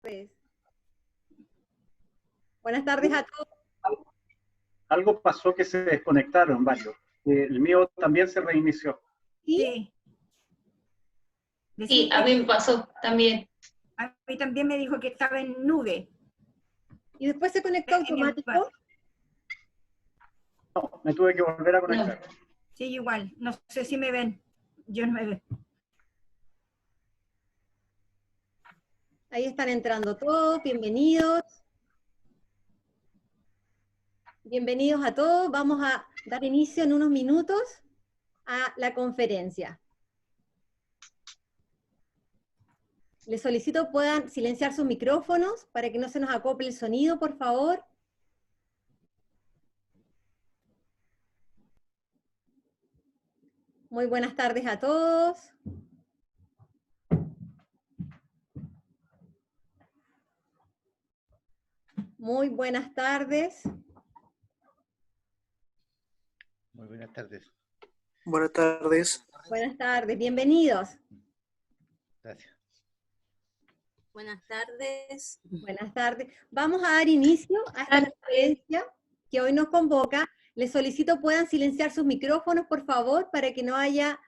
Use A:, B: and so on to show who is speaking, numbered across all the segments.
A: tardes. Buenas tardes a todos.
B: Algo pasó que se desconectaron varios. El mío también se reinició.
A: ¿Sí?
C: Sí, a mí me pasó también.
D: A mí también me dijo que estaba en nube.
A: ¿Y después se conectó automático?
B: No, me tuve que volver a conectar.
D: No. Sí, igual. No sé si me ven. Yo no me veo.
A: Ahí están entrando todos. Bienvenidos. Bienvenidos a todos. Vamos a dar inicio en unos minutos a la conferencia. Les solicito puedan silenciar sus micrófonos para que no se nos acople el sonido, por favor. Muy buenas tardes a todos. Muy buenas tardes.
E: Muy buenas tardes.
F: Buenas tardes.
A: Buenas tardes, bienvenidos.
E: Gracias.
G: Buenas tardes.
A: Buenas tardes. Vamos a dar inicio a esta conferencia que hoy nos convoca. Les solicito puedan silenciar sus micrófonos, por favor, para que no haya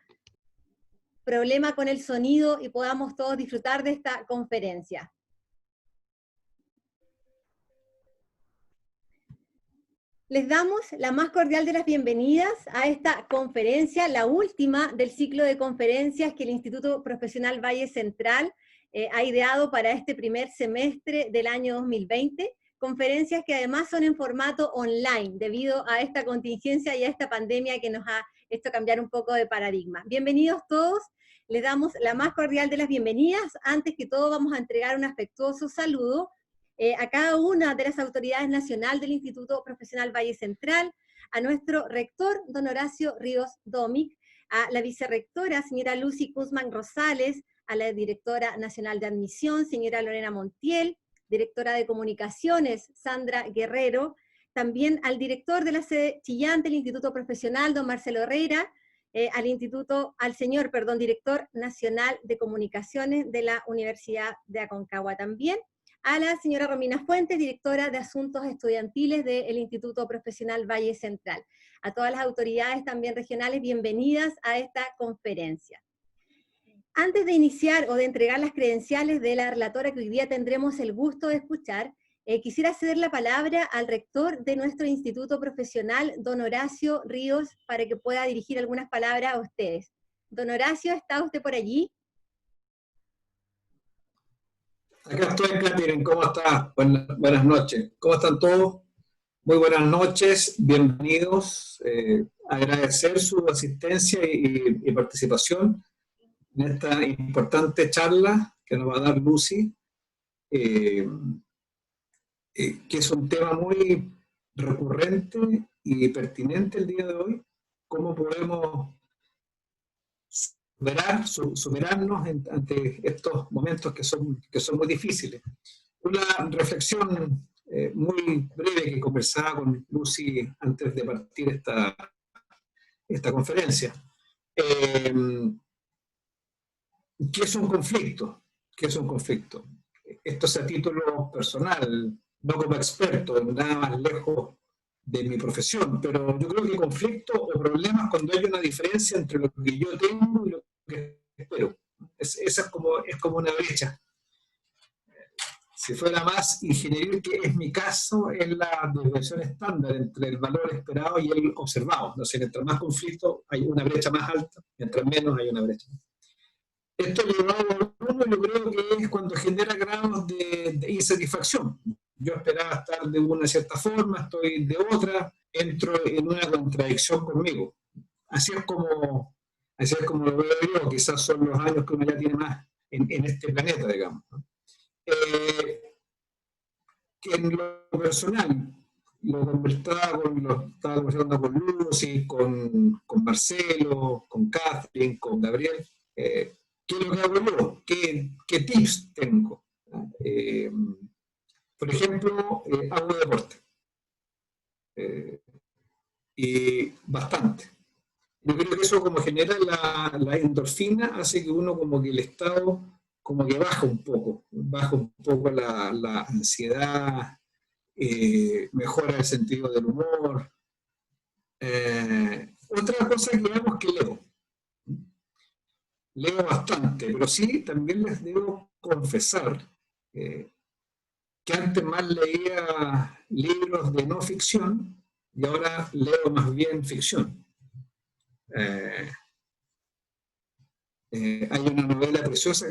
A: problema con el sonido y podamos todos disfrutar de esta conferencia. Les damos la más cordial de las bienvenidas a esta conferencia, la última del ciclo de conferencias que el Instituto Profesional Valle Central ha ideado para este primer semestre del año 2020, conferencias que además son en formato online, debido a esta contingencia y a esta pandemia que nos ha hecho cambiar un poco de paradigma. Bienvenidos todos, les damos la más cordial de las bienvenidas. Antes que todo vamos a entregar un afectuoso saludo a cada una de las autoridades nacionales del Instituto Profesional Valle Central, a nuestro rector, don Horacio Ríos Domic, a la vicerrectora, señora Lucy Guzmán Rosales, a la directora nacional de admisión, señora Lorena Montiel, directora de comunicaciones, Sandra Guerrero, también al director de la sede Chillán del Instituto Profesional, don Marcelo Herrera, al señor director nacional de comunicaciones de la Universidad de Aconcagua también, a la señora Romina Fuentes, directora de Asuntos Estudiantiles del Instituto Profesional Valle Central. A todas las autoridades también regionales, bienvenidas a esta conferencia. Antes de iniciar o de entregar las credenciales de la relatora que hoy día tendremos el gusto de escuchar, quisiera ceder la palabra al rector de nuestro Instituto Profesional, don Horacio Ríos, para que pueda dirigir algunas palabras a ustedes. Don Horacio, ¿está usted por allí?
F: Acá estoy, Catherine. ¿Cómo está? Buenas noches. ¿Cómo están todos? Muy buenas noches, bienvenidos. Agradecer su asistencia y participación en esta importante charla que nos va a dar Lucy, que es un tema muy recurrente y pertinente el día de hoy. ¿Cómo podemos superarnos ante estos momentos que son muy difíciles? Una reflexión muy breve que conversaba con Lucy antes de partir esta conferencia. ¿Qué es un conflicto? ¿Qué es un conflicto? Esto es a título personal, no como experto, nada más lejos de mi profesión, pero yo creo que conflicto o problemas cuando hay una diferencia entre lo que yo tengo y lo que espero. Esa es como una brecha. Si fuera más ingeniería, que es mi caso, es la desviación estándar entre el valor esperado y el observado. Entonces, mientras más conflicto hay una brecha más alta, mientras menos hay una brecha. Esto llevado a uno, yo creo que es cuando genera grados de insatisfacción. Yo esperaba estar de una cierta forma, estoy de otra, entro en una contradicción conmigo. Así es como lo veo yo, quizás son los años que uno ya tiene más en este planeta, digamos. Que en lo personal, estaba conversando con Lucy, con Marcelo, con Catherine, con Gabriel. ¿Qué es lo que hago yo? ¿Qué tips tengo? Por ejemplo, hago deporte. Y bastante. Yo creo que eso como genera la endorfina, hace que uno como que el estado como que baja un poco la ansiedad, mejora el sentido del humor. Otra cosa que hago es que leo bastante, pero sí, también les debo confesar que antes más leía libros de no ficción y ahora leo más bien ficción. Hay una novela preciosa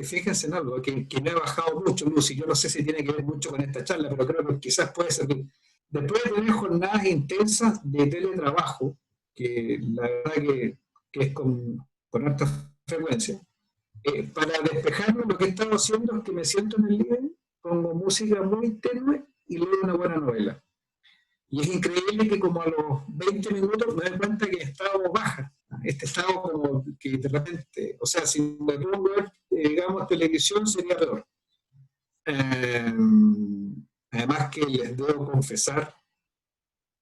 F: fíjense en algo, que me ha bajado mucho, Lucy. Yo no sé si tiene que ver mucho con esta charla, pero creo que quizás puede servir. Después de tener jornadas intensas de teletrabajo, que la verdad que es con alta frecuencia, para despejarme lo que he estado haciendo es que me siento en el living, pongo música muy tenue y leo una buena novela. Y es increíble que como a los 20 minutos me doy cuenta que he estado baja. Este estado como que de repente, o sea, si me pongo a ver, digamos, televisión sería peor. Además que les debo confesar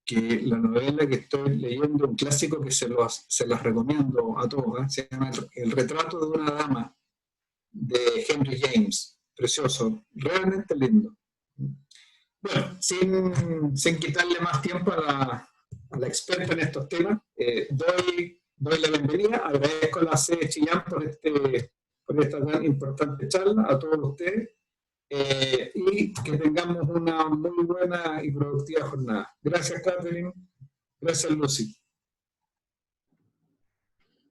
F: que la novela que estoy leyendo, un clásico que se los recomiendo a todos, se llama El retrato de una dama, de Henry James. Precioso, realmente lindo. Bueno, sin quitarle más tiempo a la experta en estos temas, doy la bienvenida, agradezco a la sede Chillán por esta tan importante charla, a todos ustedes, y que tengamos una muy buena y productiva jornada. Gracias, Catherine. Gracias, Lucy.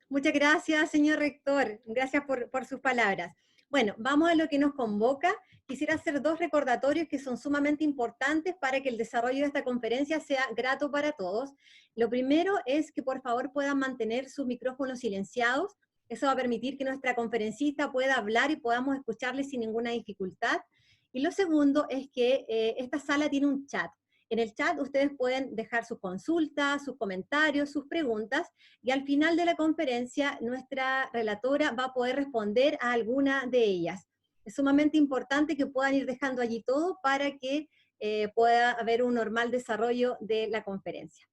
A: Muchas gracias, señor rector. Gracias por sus palabras. Bueno, vamos a lo que nos convoca. Quisiera hacer 2 recordatorios que son sumamente importantes para que el desarrollo de esta conferencia sea grato para todos. Lo primero es que por favor puedan mantener sus micrófonos silenciados. Eso va a permitir que nuestra conferencista pueda hablar y podamos escucharle sin ninguna dificultad. Y lo segundo es que esta sala tiene un chat. En el chat ustedes pueden dejar sus consultas, sus comentarios, sus preguntas, y al final de la conferencia nuestra relatora va a poder responder a alguna de ellas. Es sumamente importante que puedan ir dejando allí todo para que pueda haber un normal desarrollo de la conferencia.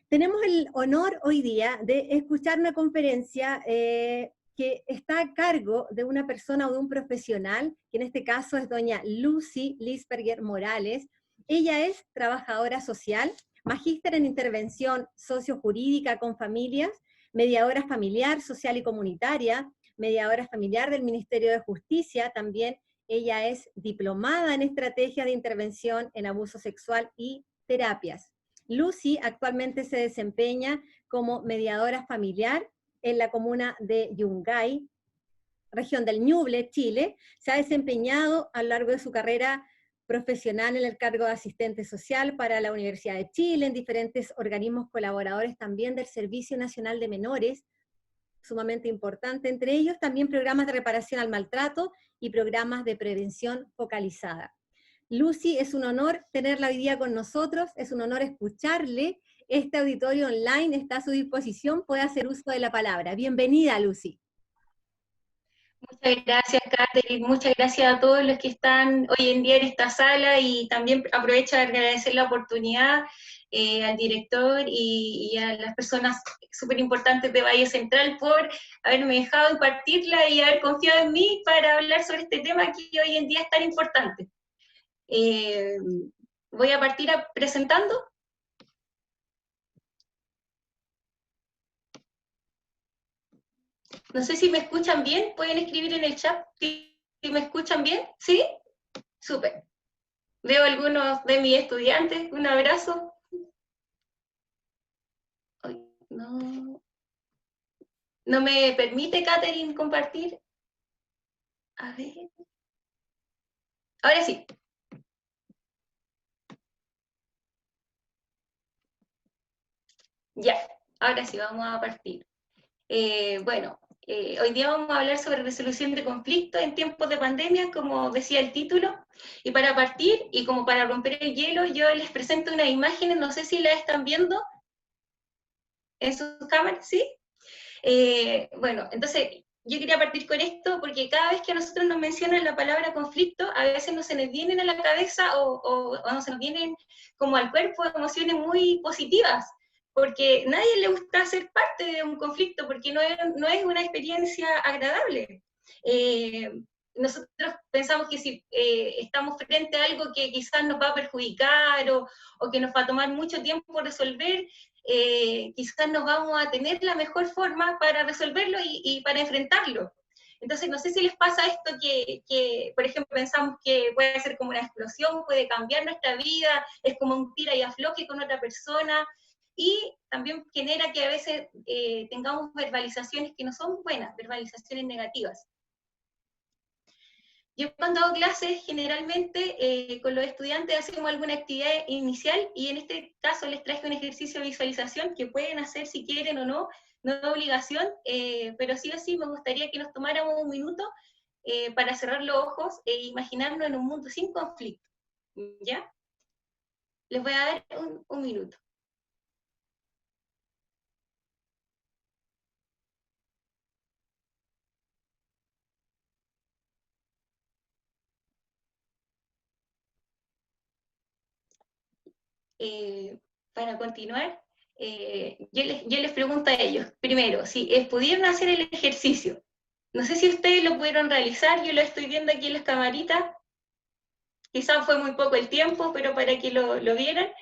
A: Tenemos el honor hoy día de escuchar una conferencia que está a cargo de una persona o de un profesional, que en este caso es doña Lucy Lisperger Morales. Ella es trabajadora social, magíster en intervención sociojurídica con familias, mediadora familiar, social y comunitaria, mediadora familiar del Ministerio de Justicia. También ella es diplomada en estrategias de intervención en abuso sexual y terapias. Lucy actualmente se desempeña como mediadora familiar en la comuna de Yungay, región del Ñuble, Chile. Se ha desempeñado a lo largo de su carrera profesional en el cargo de asistente social para la Universidad de Chile, en diferentes organismos colaboradores también del Servicio Nacional de Menores, sumamente importante, entre ellos también programas de reparación al maltrato y programas de prevención focalizada. Lucy, es un honor tenerla hoy día con nosotros, es un honor escucharle. Este auditorio online está a su disposición, puede hacer uso de la palabra. Bienvenida, Lucy.
C: Muchas gracias, Catherine. Muchas gracias a todos los que están hoy en día en esta sala, y también aprovecho de agradecer la oportunidad al director y a las personas súper importantes de Valle Central por haberme dejado impartirla y haber confiado en mí para hablar sobre este tema que hoy en día es tan importante. Voy a partir presentando. No sé si me escuchan bien, pueden escribir en el chat si me escuchan bien, ¿sí? Súper. Veo algunos de mis estudiantes, un abrazo. Ay, no me permite, Catherine, compartir. A ver. Ahora sí. Ya, ahora sí, vamos a partir. Bueno. Hoy día vamos a hablar sobre resolución de conflictos en tiempos de pandemia, como decía el título, y para partir, y como para romper el hielo, yo les presento unas imágenes, no sé si las están viendo en sus cámaras, ¿sí? Bueno, entonces yo quería partir con esto, porque cada vez que a nosotros nos mencionan la palabra conflicto, a veces no se nos vienen a la cabeza o no se nos vienen como al cuerpo emociones muy positivas, porque a nadie le gusta ser parte de un conflicto, porque no es una experiencia agradable. Nosotros pensamos que si estamos frente a algo que quizás nos va a perjudicar o que nos va a tomar mucho tiempo resolver, quizás no vamos a tener la mejor forma para resolverlo y para enfrentarlo. Entonces, no sé si les pasa esto que, por ejemplo, pensamos que puede ser como una explosión, puede cambiar nuestra vida, es como un tira y afloje con otra persona, y también genera que a veces tengamos verbalizaciones que no son buenas, verbalizaciones negativas. Yo cuando hago clases, generalmente con los estudiantes hacemos alguna actividad inicial, y en este caso les traje un ejercicio de visualización que pueden hacer si quieren o no, no es obligación, pero sí o sí me gustaría que nos tomáramos un minuto para cerrar los ojos e imaginarnos en un mundo sin conflicto, ¿ya? Les voy a dar un minuto. Para continuar, yo les pregunto a ellos, primero, si pudieron hacer el ejercicio. No sé si ustedes lo pudieron realizar, yo lo estoy viendo aquí en las camaritas. Quizás fue muy poco el tiempo, pero para que lo vieran.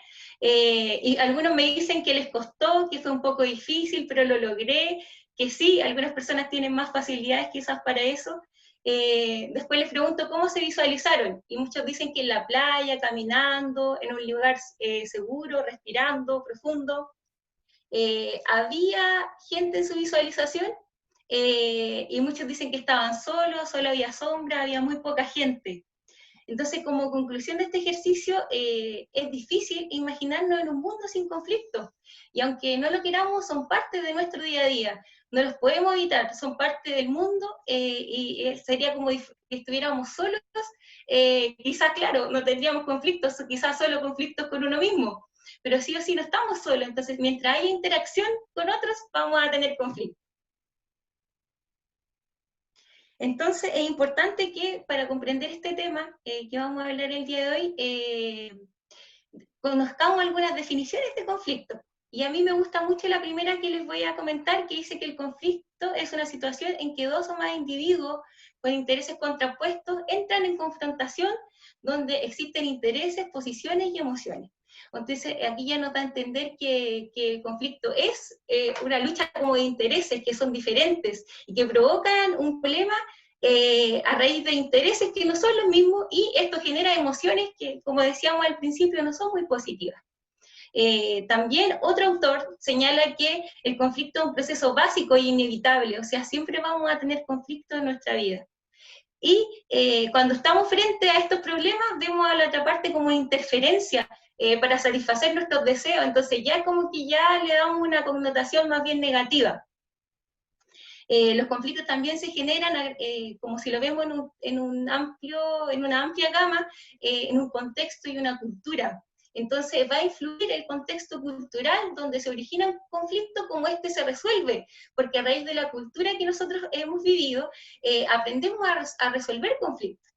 C: Y algunos me dicen que les costó, que fue un poco difícil, pero lo logré, que sí, algunas personas tienen más facilidades quizás para eso. Después les pregunto cómo se visualizaron, y muchos dicen que en la playa, caminando, en un lugar seguro, respirando, profundo. Había gente en su visualización, y muchos dicen que estaban solos, solo había sombra, había muy poca gente. Entonces, como conclusión de este ejercicio, es difícil imaginarnos en un mundo sin conflictos, y aunque no lo queramos, son parte de nuestro día a día, no los podemos evitar, son parte del mundo, y sería como que estuviéramos solos, quizás, claro, no tendríamos conflictos, o quizás solo conflictos con uno mismo, pero sí o sí no estamos solos, entonces mientras haya interacción con otros, vamos a tener conflictos. Entonces, es importante que para comprender este tema que vamos a hablar el día de hoy, conozcamos algunas definiciones de conflicto. Y a mí me gusta mucho la primera que les voy a comentar, que dice que el conflicto es una situación en que dos o más individuos con intereses contrapuestos entran en confrontación, donde existen intereses, posiciones y emociones. Entonces, aquí ya nos da a entender que el conflicto es una lucha como de intereses que son diferentes y que provocan un problema a raíz de intereses que no son los mismos, y esto genera emociones que, como decíamos al principio, no son muy positivas. También otro autor señala que el conflicto es un proceso básico e inevitable, o sea, siempre vamos a tener conflicto en nuestra vida. Y cuando estamos frente a estos problemas, vemos a la otra parte como interferencia para satisfacer nuestros deseos, entonces ya como que ya le damos una connotación más bien negativa. Los conflictos también se generan, como si lo vemos en una amplia gama, en un contexto y una cultura. Entonces va a influir el contexto cultural donde se origina un conflicto, como este se resuelve, porque a raíz de la cultura que nosotros hemos vivido, aprendemos a resolver conflictos.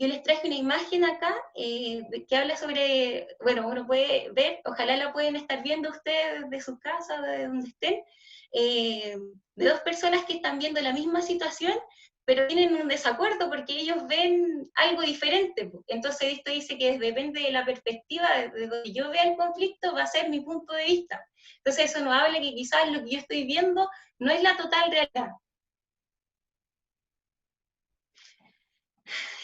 C: Yo les traje una imagen acá que habla sobre, bueno, uno puede ver, ojalá la pueden estar viendo ustedes desde sus casas, de donde estén, de dos personas que están viendo la misma situación, pero tienen un desacuerdo porque ellos ven algo diferente. Entonces esto dice que depende de la perspectiva, de donde yo vea el conflicto, va a ser mi punto de vista. Entonces eso nos habla que quizás lo que yo estoy viendo no es la total realidad.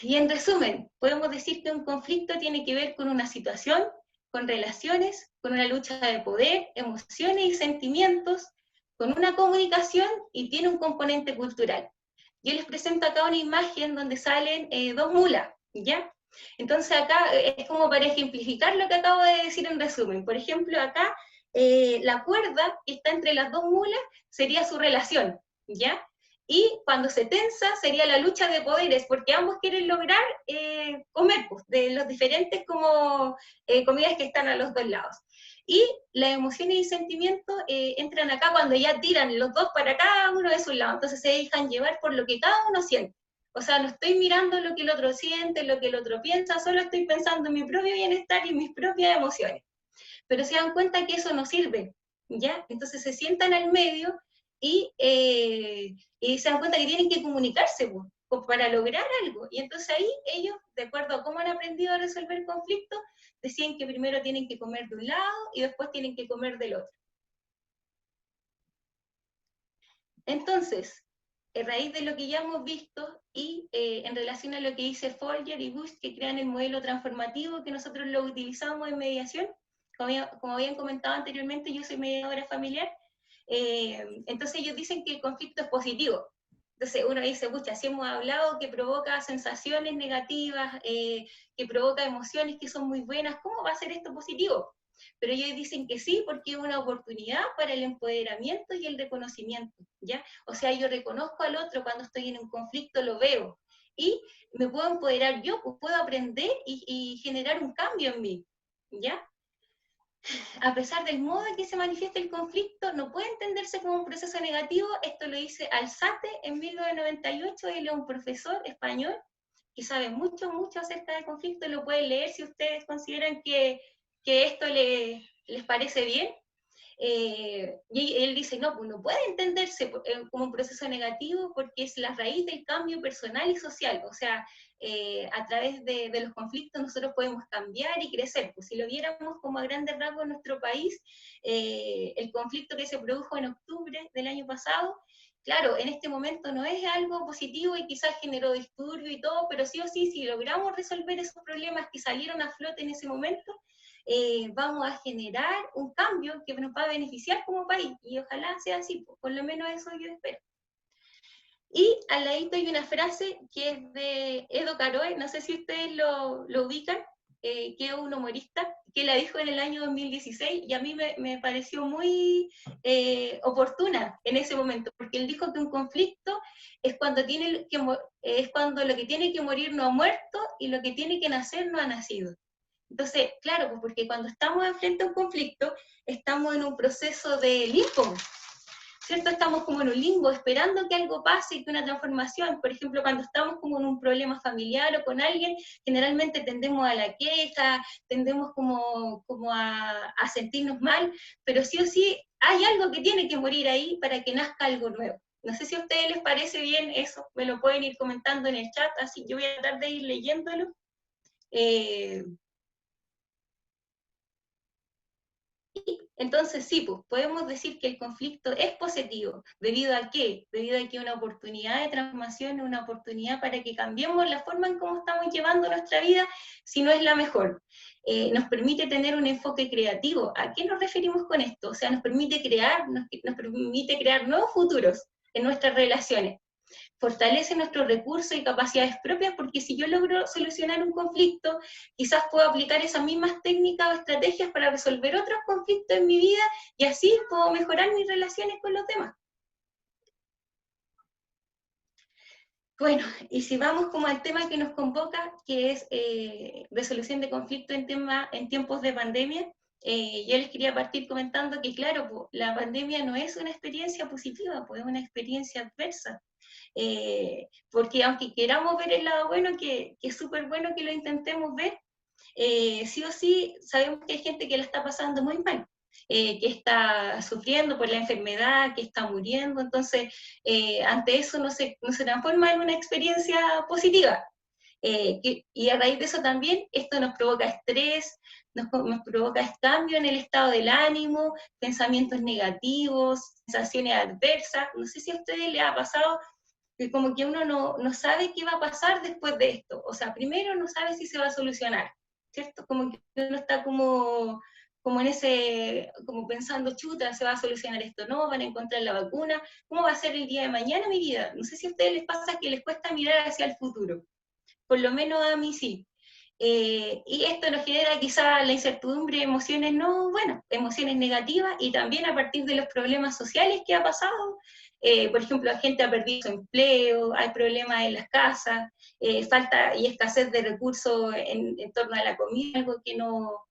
C: Y en resumen, podemos decir que un conflicto tiene que ver con una situación, con relaciones, con una lucha de poder, emociones y sentimientos, con una comunicación, y tiene un componente cultural. Yo les presento acá una imagen donde salen dos mulas, ¿ya? Entonces acá es como para ejemplificar lo que acabo de decir en resumen. Por ejemplo, acá la cuerda que está entre las dos mulas sería su relación, ¿ya? Y cuando se tensa sería la lucha de poderes, porque ambos quieren lograr comer pues, de los diferentes como comidas que están a los dos lados. Y las emociones y sentimientos entran acá cuando ya tiran los dos para cada uno de sus lados, entonces se dejan llevar por lo que cada uno siente. O sea, no estoy mirando lo que el otro siente, lo que el otro piensa, solo estoy pensando en mi propio bienestar y mis propias emociones. Pero se dan cuenta que eso no sirve, ¿ya? Entonces se sientan al medio y se dan cuenta que tienen que comunicarse, pues, para lograr algo. Y entonces ahí ellos, de acuerdo a cómo han aprendido a resolver conflictos, decían que primero tienen que comer de un lado y después tienen que comer del otro. Entonces, a raíz de lo que ya hemos visto y en relación a lo que dice Folger y Bush, que crean el modelo transformativo que nosotros lo utilizamos en mediación, como habían comentado anteriormente, yo soy mediadora familiar, entonces ellos dicen que el conflicto es positivo. Entonces uno dice, pucha, si hemos hablado que provoca sensaciones negativas, que provoca emociones que son muy buenas, ¿cómo va a ser esto positivo? Pero ellos dicen que sí, porque es una oportunidad para el empoderamiento y el reconocimiento, ¿ya? O sea, yo reconozco al otro cuando estoy en un conflicto, lo veo, y me puedo empoderar yo, pues puedo aprender y generar un cambio en mí, ¿ya? A pesar del modo en que se manifiesta el conflicto, no puede entenderse como un proceso negativo. Esto lo dice Alzate en 1998, él es un profesor español que sabe mucho, mucho acerca del conflicto, lo pueden leer si ustedes consideran que esto les parece bien. Y él dice, no, pues no puede entenderse como un proceso negativo porque es la raíz del cambio personal y social, o sea, a través de los conflictos nosotros podemos cambiar y crecer. Pues si lo viéramos como a grandes rasgos en nuestro país, el conflicto que se produjo en octubre del año pasado, claro, en este momento no es algo positivo y quizás generó disturbio y todo, pero sí o sí, si logramos resolver esos problemas que salieron a flote en ese momento, vamos a generar un cambio que nos va a beneficiar como país, y ojalá sea así, por lo menos eso yo espero. Y al ladito hay una frase que es de Edo Caroe, no sé si ustedes lo ubican, que es un humorista, que la dijo en el año 2016, y a mí me pareció muy oportuna en ese momento, porque él dijo que un conflicto es cuando, es cuando lo que tiene que morir no ha muerto, y lo que tiene que nacer no ha nacido. Entonces, claro, pues porque cuando estamos enfrente a un conflicto, estamos en un proceso de limbo, ¿cierto? Estamos como en un limbo, esperando que algo pase, que una transformación. Por ejemplo, cuando estamos como en un problema familiar o con alguien, generalmente tendemos a la queja, tendemos como a sentirnos mal, pero sí o sí hay algo que tiene que morir ahí para que nazca algo nuevo. No sé si a ustedes les parece bien eso, me lo pueden ir comentando en el chat, así yo voy a tratar de ir leyéndolo. Entonces sí, pues podemos decir que el conflicto es positivo. ¿Debido a qué? Debido a que es una oportunidad de transformación, una oportunidad para que cambiemos la forma en cómo estamos llevando nuestra vida, si no es la mejor. Nos permite tener un enfoque creativo. ¿A qué nos referimos con esto? O sea, nos permite crear nuevos futuros en nuestras relaciones. Fortalece nuestros recursos y capacidades propias, porque si yo logro solucionar un conflicto, quizás puedo aplicar esas mismas técnicas o estrategias para resolver otros conflictos en mi vida, y así puedo mejorar mis relaciones con los demás. Bueno, y si vamos como al tema que nos convoca, que es resolución de conflictos en tiempos de pandemia, yo les quería partir comentando que, claro, la pandemia no es una experiencia positiva, pues es una experiencia adversa. Porque aunque queramos ver el lado bueno, que es súper bueno que lo intentemos ver, sí o sí sabemos que hay gente que la está pasando muy mal, que está sufriendo por la enfermedad, que está muriendo, entonces ante eso no se transforma en una experiencia positiva. Y a raíz de eso también esto nos provoca estrés, nos provoca cambio en el estado del ánimo, pensamientos negativos, sensaciones adversas. No sé si a ustedes les ha pasado que como que uno no sabe qué va a pasar después de esto. O sea, primero no sabe si se va a solucionar, ¿cierto? Como que uno está como en ese, como pensando, chuta, se va a solucionar esto, no, van a encontrar la vacuna, ¿cómo va a ser el día de mañana mi vida? No sé si a ustedes les pasa que les cuesta mirar hacia el futuro, por lo menos a mí sí. Y esto nos genera quizá la incertidumbre, emociones emociones negativas, y también a partir de los problemas sociales que ha pasado. Por ejemplo, la gente ha perdido su empleo, hay problemas en las casas, falta y escasez de recursos en torno a la comida, algo que no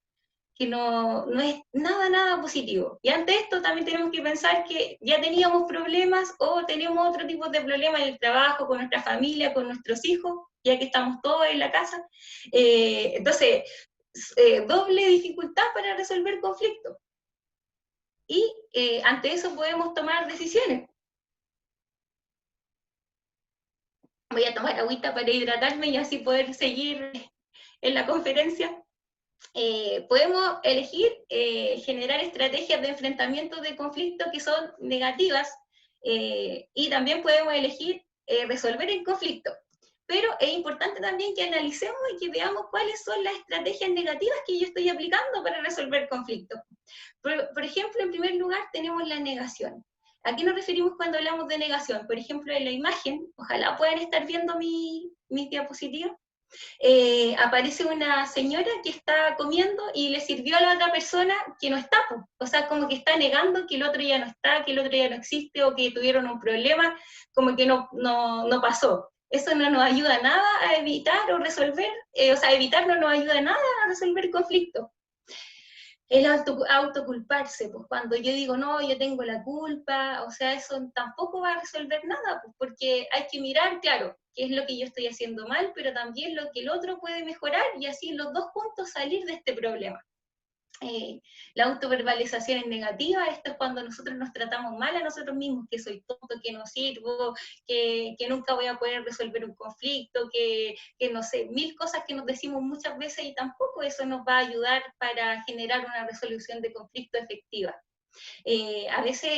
C: es nada positivo. Y ante esto también tenemos que pensar que ya teníamos problemas o tenemos otro tipo de problemas en el trabajo, con nuestra familia, con nuestros hijos, ya que estamos todos en la casa. Entonces, doble dificultad para resolver conflictos. y ante eso podemos tomar decisiones. Voy a tomar agüita para hidratarme y así poder seguir en la conferencia. Podemos elegir generar estrategias de enfrentamiento de conflictos que son negativas, y también podemos elegir resolver el conflicto. Pero es importante también que analicemos y que veamos cuáles son las estrategias negativas que yo estoy aplicando para resolver conflictos. Por ejemplo, en primer lugar tenemos la negación. ¿A qué nos referimos cuando hablamos de negación? Por ejemplo, en la imagen, ojalá puedan estar viendo mis diapositivas, aparece una señora que está comiendo y le sirvió a la otra persona que no está, o sea, como que está negando que el otro ya no está, que el otro ya no existe, o que tuvieron un problema, como que no pasó. Eso no nos ayuda nada a evitar o resolver, o sea, evitar no nos ayuda nada a resolver conflictos. El autoculparse, pues cuando yo digo, no, yo tengo la culpa, o sea, eso tampoco va a resolver nada, pues, porque hay que mirar, claro, qué es lo que yo estoy haciendo mal, pero también lo que el otro puede mejorar, y así los dos juntos salir de este problema. La autoverbalización es negativa. Esto es cuando nosotros nos tratamos mal a nosotros mismos, que soy tonto, que no sirvo, que nunca voy a poder resolver un conflicto, que no sé, mil cosas que nos decimos muchas veces, y tampoco eso nos va a ayudar para generar una resolución de conflicto efectiva. A veces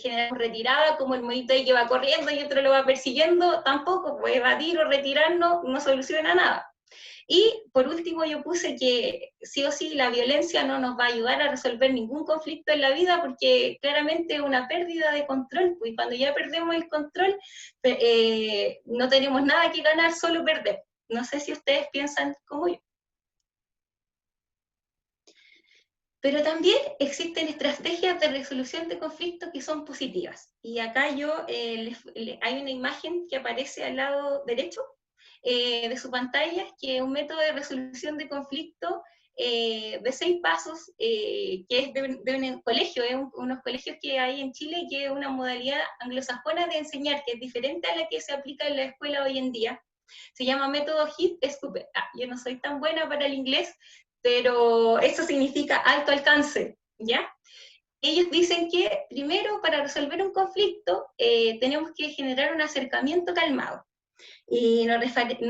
C: generamos retirada, como el monito ahí que va corriendo y otro lo va persiguiendo, tampoco, pues evadir o retirarnos no soluciona nada. Y por último yo puse que sí o sí la violencia no nos va a ayudar a resolver ningún conflicto en la vida, porque claramente es una pérdida de control, pues, y cuando ya perdemos el control no tenemos nada que ganar, solo perder. No sé si ustedes piensan como yo. Pero también existen estrategias de resolución de conflictos que son positivas. Y acá hay una imagen que aparece al lado derecho de su pantalla, que es un método de resolución de conflicto de 6 pasos, que es de un colegio, unos colegios que hay en Chile, que es una modalidad anglosajona de enseñar, que es diferente a la que se aplica en la escuela hoy en día. Se llama método HIT-SQP. Yo no soy tan buena para el inglés, pero eso significa alto alcance, ¿ya? Ellos dicen que primero, para resolver un conflicto, tenemos que generar un acercamiento calmado. Y nos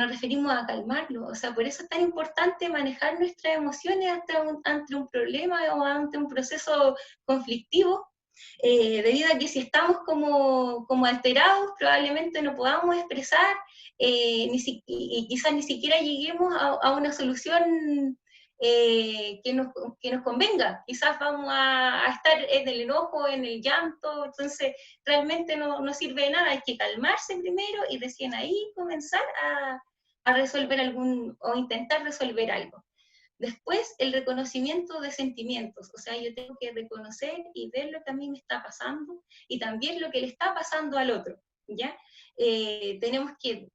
C: referimos a calmarlo, o sea, por eso es tan importante manejar nuestras emociones ante un problema o ante un proceso conflictivo, debido a que si estamos como alterados, probablemente no podamos expresar, y quizás ni siquiera lleguemos a una solución que nos convenga. Quizás vamos a estar en el enojo, en el llanto, entonces realmente no sirve de nada. Hay que calmarse primero y recién ahí comenzar a resolver o intentar resolver algo. Después, el reconocimiento de sentimientos, o sea, yo tengo que reconocer y ver lo que a mí me está pasando, y también lo que le está pasando al otro, ¿ya? Tenemos que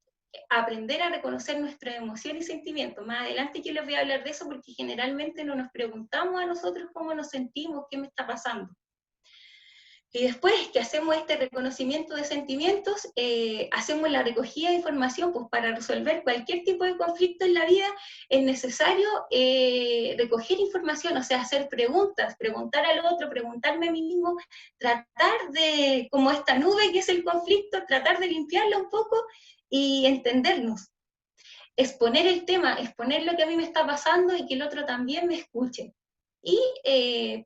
C: aprender a reconocer nuestras emociones y sentimientos. Más adelante yo les voy a hablar de eso, porque generalmente no nos preguntamos a nosotros cómo nos sentimos, qué me está pasando. Y después que hacemos este reconocimiento de sentimientos, hacemos la recogida de información, pues para resolver cualquier tipo de conflicto en la vida es necesario recoger información, o sea, hacer preguntas, preguntar al otro, preguntarme a mí mismo, tratar de, como esta nube que es el conflicto, tratar de limpiarla un poco y entendernos. Exponer el tema, exponer lo que a mí me está pasando y que el otro también me escuche. Y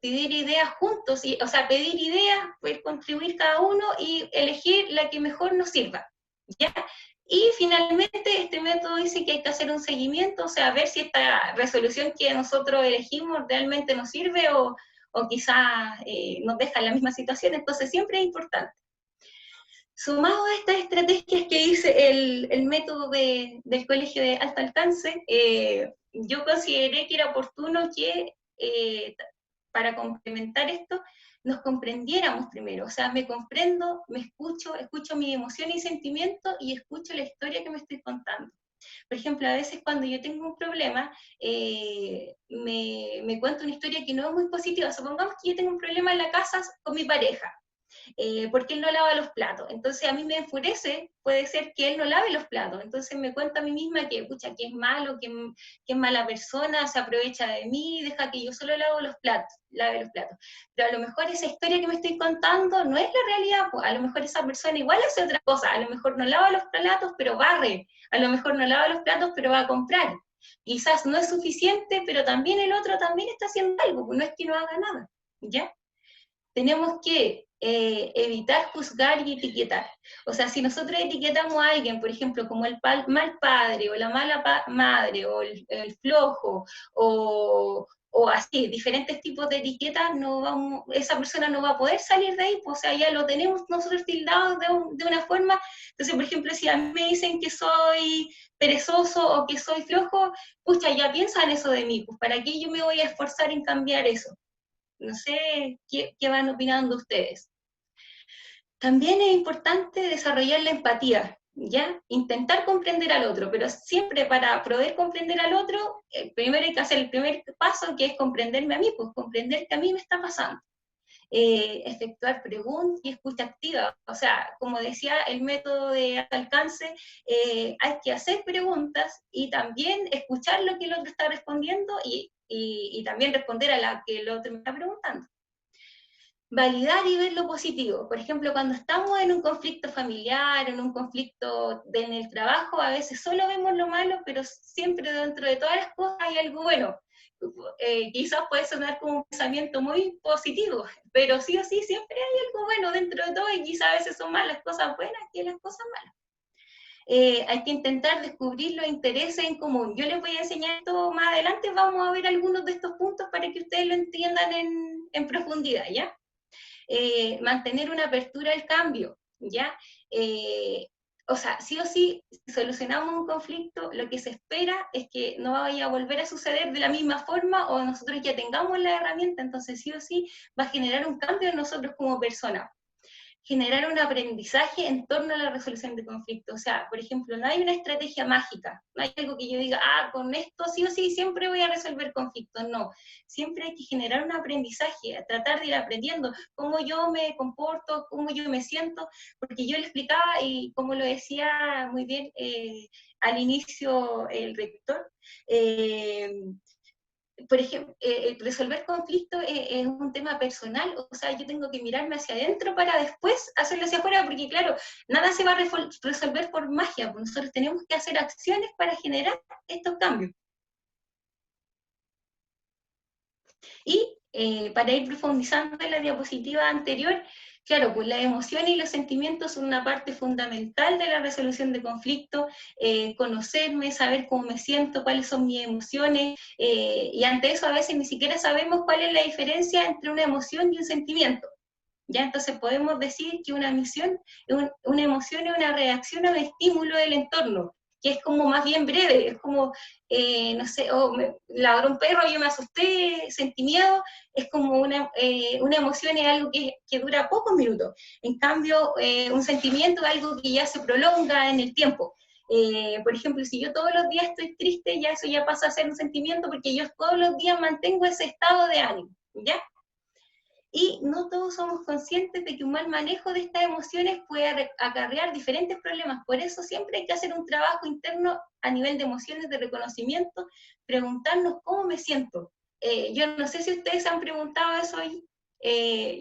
C: pedir ideas juntos, o sea, pedir ideas, poder contribuir cada uno y elegir la que mejor nos sirva, ¿ya? Y finalmente este método dice que hay que hacer un seguimiento, o sea, ver si esta resolución que nosotros elegimos realmente nos sirve o quizás nos deja en la misma situación, entonces siempre es importante. Sumado a estas estrategias que dice el método del colegio de alto alcance, yo consideré que era oportuno que para complementar esto, nos comprendiéramos primero, o sea, me comprendo, me escucho mi emoción y sentimiento y escucho la historia que me estoy contando. Por ejemplo, a veces cuando yo tengo un problema, me cuento una historia que no es muy positiva. Supongamos que yo tengo un problema en la casa con mi pareja, porque él no lava los platos. Entonces a mí me enfurece, puede ser que él no lave los platos. Entonces me cuento a mí misma que, pucha, que es malo, que es mala persona, se aprovecha de mí, deja que yo solo lave los platos. Pero a lo mejor esa historia que me estoy contando no es la realidad, pues a lo mejor esa persona igual hace otra cosa, a lo mejor no lava los platos, pero barre, a lo mejor no lava los platos, pero va a comprar. Quizás no es suficiente, pero también el otro también está haciendo algo, pues no es que no haga nada, ¿ya? Tenemos que evitar juzgar y etiquetar. O sea, si nosotros etiquetamos a alguien, por ejemplo, como el mal padre, o la mala madre, o el flojo, o así, diferentes tipos de etiquetas, esa persona no va a poder salir de ahí, pues, o sea, ya lo tenemos nosotros tildados de una forma. Entonces, por ejemplo, si a mí me dicen que soy perezoso o que soy flojo, pucha, ya piensan eso de mí, pues ¿para qué yo me voy a esforzar en cambiar eso? No sé qué van opinando ustedes. También es importante desarrollar la empatía, ¿ya? Intentar comprender al otro, pero siempre para poder comprender al otro, primero hay que hacer el primer paso, que es comprenderme a mí, pues comprender que a mí me está pasando. Efectuar preguntas y escucha activa. O sea, como decía el método de alto alcance, hay que hacer preguntas y también escuchar lo que el otro está respondiendo y también responder a la que el otro me está preguntando. Validar y ver lo positivo. Por ejemplo, cuando estamos en un conflicto familiar, en un conflicto en el trabajo, a veces solo vemos lo malo, pero siempre dentro de todas las cosas hay algo bueno. Quizás puede sonar como un pensamiento muy positivo, pero sí o sí siempre hay algo bueno dentro de todo y quizás a veces son más las cosas buenas que las cosas malas. Hay que intentar descubrir los intereses en común. Yo les voy a enseñar esto más adelante, vamos a ver algunos de estos puntos para que ustedes lo entiendan en profundidad, ¿ya? Mantener una apertura al cambio, ¿ya? O sea, sí o sí, si solucionamos un conflicto, lo que se espera es que no vaya a volver a suceder de la misma forma o nosotros ya tengamos la herramienta, entonces sí o sí va a generar un cambio en nosotros como personas. Generar un aprendizaje en torno a la resolución de conflictos. O sea, por ejemplo, no hay una estrategia mágica, no hay algo que yo diga, con esto sí o sí siempre voy a resolver conflictos, no. Siempre hay que generar un aprendizaje, tratar de ir aprendiendo cómo yo me comporto, cómo yo me siento, porque yo le explicaba, y como lo decía muy bien al inicio el rector, por ejemplo, resolver conflictos es un tema personal, o sea, yo tengo que mirarme hacia adentro para después hacerlo hacia afuera, porque claro, nada se va a resolver por magia, pues nosotros tenemos que hacer acciones para generar estos cambios. Y para ir profundizando en la diapositiva anterior, claro, pues las emociones y los sentimientos son una parte fundamental de la resolución de conflictos, conocerme, saber cómo me siento, cuáles son mis emociones, y ante eso a veces ni siquiera sabemos cuál es la diferencia entre una emoción y un sentimiento. ¿Ya? Entonces podemos decir que una emoción es una reacción a un estímulo del entorno, que es como más bien breve, es como, no sé, ladró un perro, yo me asusté, sentí miedo, es como una emoción, es algo que dura pocos minutos. En cambio, un sentimiento es algo que ya se prolonga en el tiempo. Por ejemplo, si yo todos los días estoy triste, ya eso ya pasa a ser un sentimiento porque yo todos los días mantengo ese estado de ánimo, ¿ya? Y no todos somos conscientes de que un mal manejo de estas emociones puede acarrear diferentes problemas. Por eso siempre hay que hacer un trabajo interno a nivel de emociones, de reconocimiento, preguntarnos cómo me siento. Yo no sé si ustedes han preguntado eso hoy.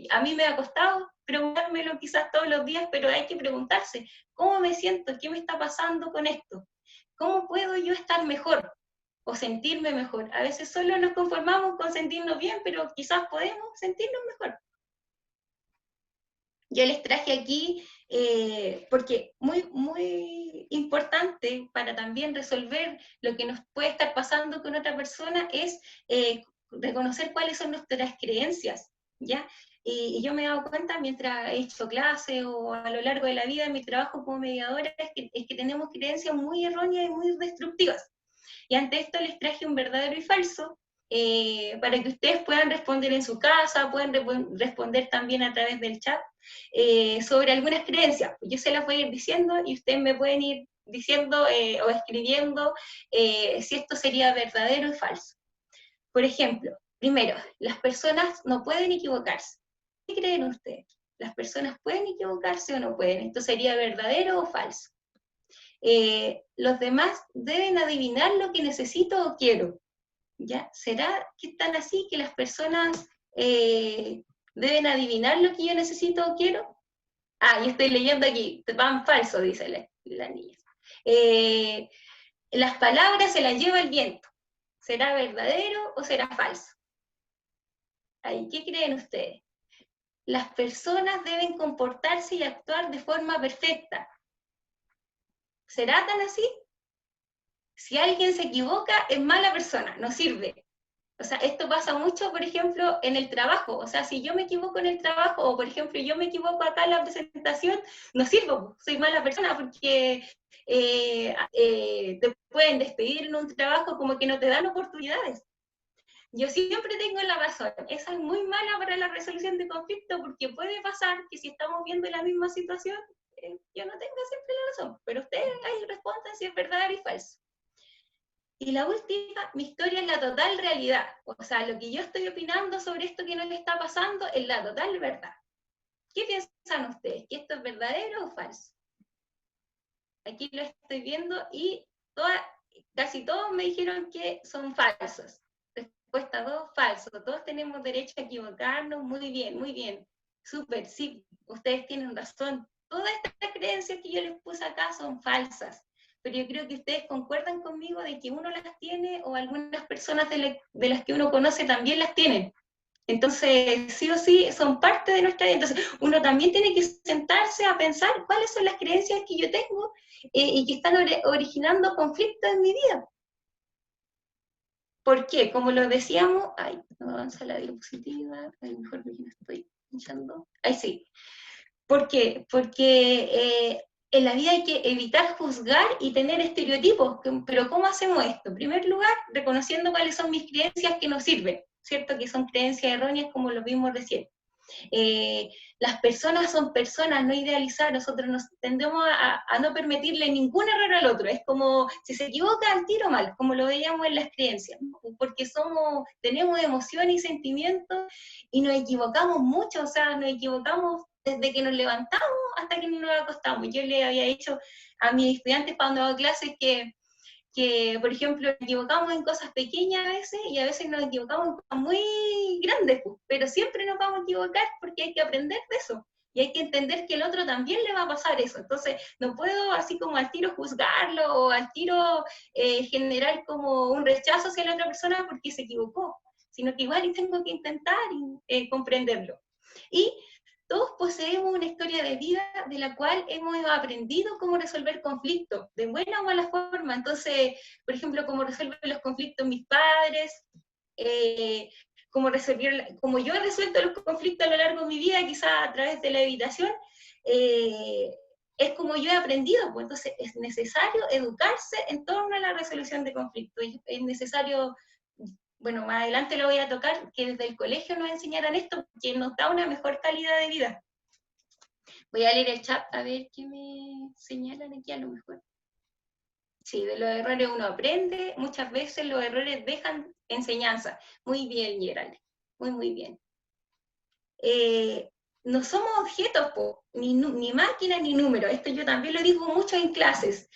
C: A mí me ha costado preguntármelo quizás todos los días, pero hay que preguntarse, ¿cómo me siento? ¿Qué me está pasando con esto? ¿Cómo puedo yo estar mejor? O sentirme mejor. A veces solo nos conformamos con sentirnos bien, pero quizás podemos sentirnos mejor. Yo les traje aquí, porque muy importante para también resolver lo que nos puede estar pasando con otra persona es reconocer cuáles son nuestras creencias, ¿ya? Y yo me he dado cuenta mientras he hecho clase o a lo largo de la vida en mi trabajo como mediadora, es que tenemos creencias muy erróneas y muy destructivas. Y ante esto les traje un verdadero y falso, para que ustedes puedan responder en su casa, puedan responder también a través del chat, sobre algunas creencias. Yo se las voy a ir diciendo y ustedes me pueden ir diciendo o escribiendo si esto sería verdadero o falso. Por ejemplo, primero, las personas no pueden equivocarse. ¿Qué creen ustedes? Las personas pueden equivocarse o no pueden. ¿Esto sería verdadero o falso? Los demás deben adivinar lo que necesito o quiero. ¿Ya? ¿Será que están así, que las personas deben adivinar lo que yo necesito o quiero? Ah, y estoy leyendo aquí, van falso, dice la niña. Las palabras se las lleva el viento. ¿Será verdadero o será falso? Ahí, ¿qué creen ustedes? Las personas deben comportarse y actuar de forma perfecta. ¿Será tan así? Si alguien se equivoca, es mala persona, no sirve. O sea, esto pasa mucho, por ejemplo, en el trabajo. O sea, si yo me equivoco en el trabajo, o por ejemplo, yo me equivoco acá en la presentación, no sirvo, soy mala persona porque te pueden despedir en un trabajo como que no te dan oportunidades. Yo siempre tengo la razón. Esa es muy mala para la resolución de conflicto porque puede pasar que si estamos viendo la misma situación, yo no tenga siempre la razón, pero ustedes ahí respondan si es verdadero y falso. Y la última, mi historia es la total realidad. O sea, lo que yo estoy opinando sobre esto que no le está pasando es la total verdad. ¿Qué piensan ustedes? ¿Que esto es verdadero o falso? Aquí lo estoy viendo y casi todos me dijeron que son falsos. Respuesta 2, falso. Todos tenemos derecho a equivocarnos. Muy bien, muy bien. Súper, sí, ustedes tienen razón. Todas estas creencias que yo les puse acá son falsas. Pero yo creo que ustedes concuerdan conmigo de que uno las tiene o algunas personas de las que uno conoce también las tienen. Entonces, sí o sí, son parte de nuestra vida. Entonces, uno también tiene que sentarse a pensar cuáles son las creencias que yo tengo y que están originando conflictos en mi vida. ¿Por qué? Como lo decíamos, ay, no avanza la diapositiva, a lo mejor no estoy pinchando. Ahí sí. ¿Por qué? Porque en la vida hay que evitar juzgar y tener estereotipos. Pero ¿cómo hacemos esto? En primer lugar, reconociendo cuáles son mis creencias que nos sirven, ¿cierto? Que son creencias erróneas como lo vimos recién. Las personas son personas, no idealizar. Nosotros nos tendemos a no permitirle ningún error al otro. Es como, si se equivoca, al tiro mal, como lo veíamos en las creencias, ¿no? Porque tenemos emoción y sentimientos y nos equivocamos mucho, o sea, nos equivocamos desde que nos levantamos hasta que nos acostamos. Yo le había dicho a mis estudiantes cuando hago clases que, por ejemplo, nos equivocamos en cosas pequeñas a veces y a veces nos equivocamos en cosas muy grandes, pero siempre nos vamos a equivocar porque hay que aprender de eso. Y hay que entender que al otro también le va a pasar eso. Entonces, no puedo así como al tiro juzgarlo o al tiro generar como un rechazo hacia la otra persona porque se equivocó, sino que igual tengo que intentar comprenderlo. Y todos poseemos una historia de vida de la cual hemos aprendido cómo resolver conflictos, de buena o mala forma. Entonces, por ejemplo, cómo resuelven los conflictos mis padres, como yo he resuelto los conflictos a lo largo de mi vida, quizás a través de la evitación, es como yo he aprendido. Pues entonces es necesario educarse en torno a la resolución de conflictos. Es necesario, bueno, más adelante lo voy a tocar, que desde el colegio nos enseñaran esto, que nos da una mejor calidad de vida. Voy a leer el chat a ver qué me señalan aquí a lo mejor. Sí, de los errores uno aprende, muchas veces los errores dejan enseñanza. Muy bien, Gerald, muy, muy bien. No somos objetos, ni máquina ni número. Esto yo también lo digo mucho en clases,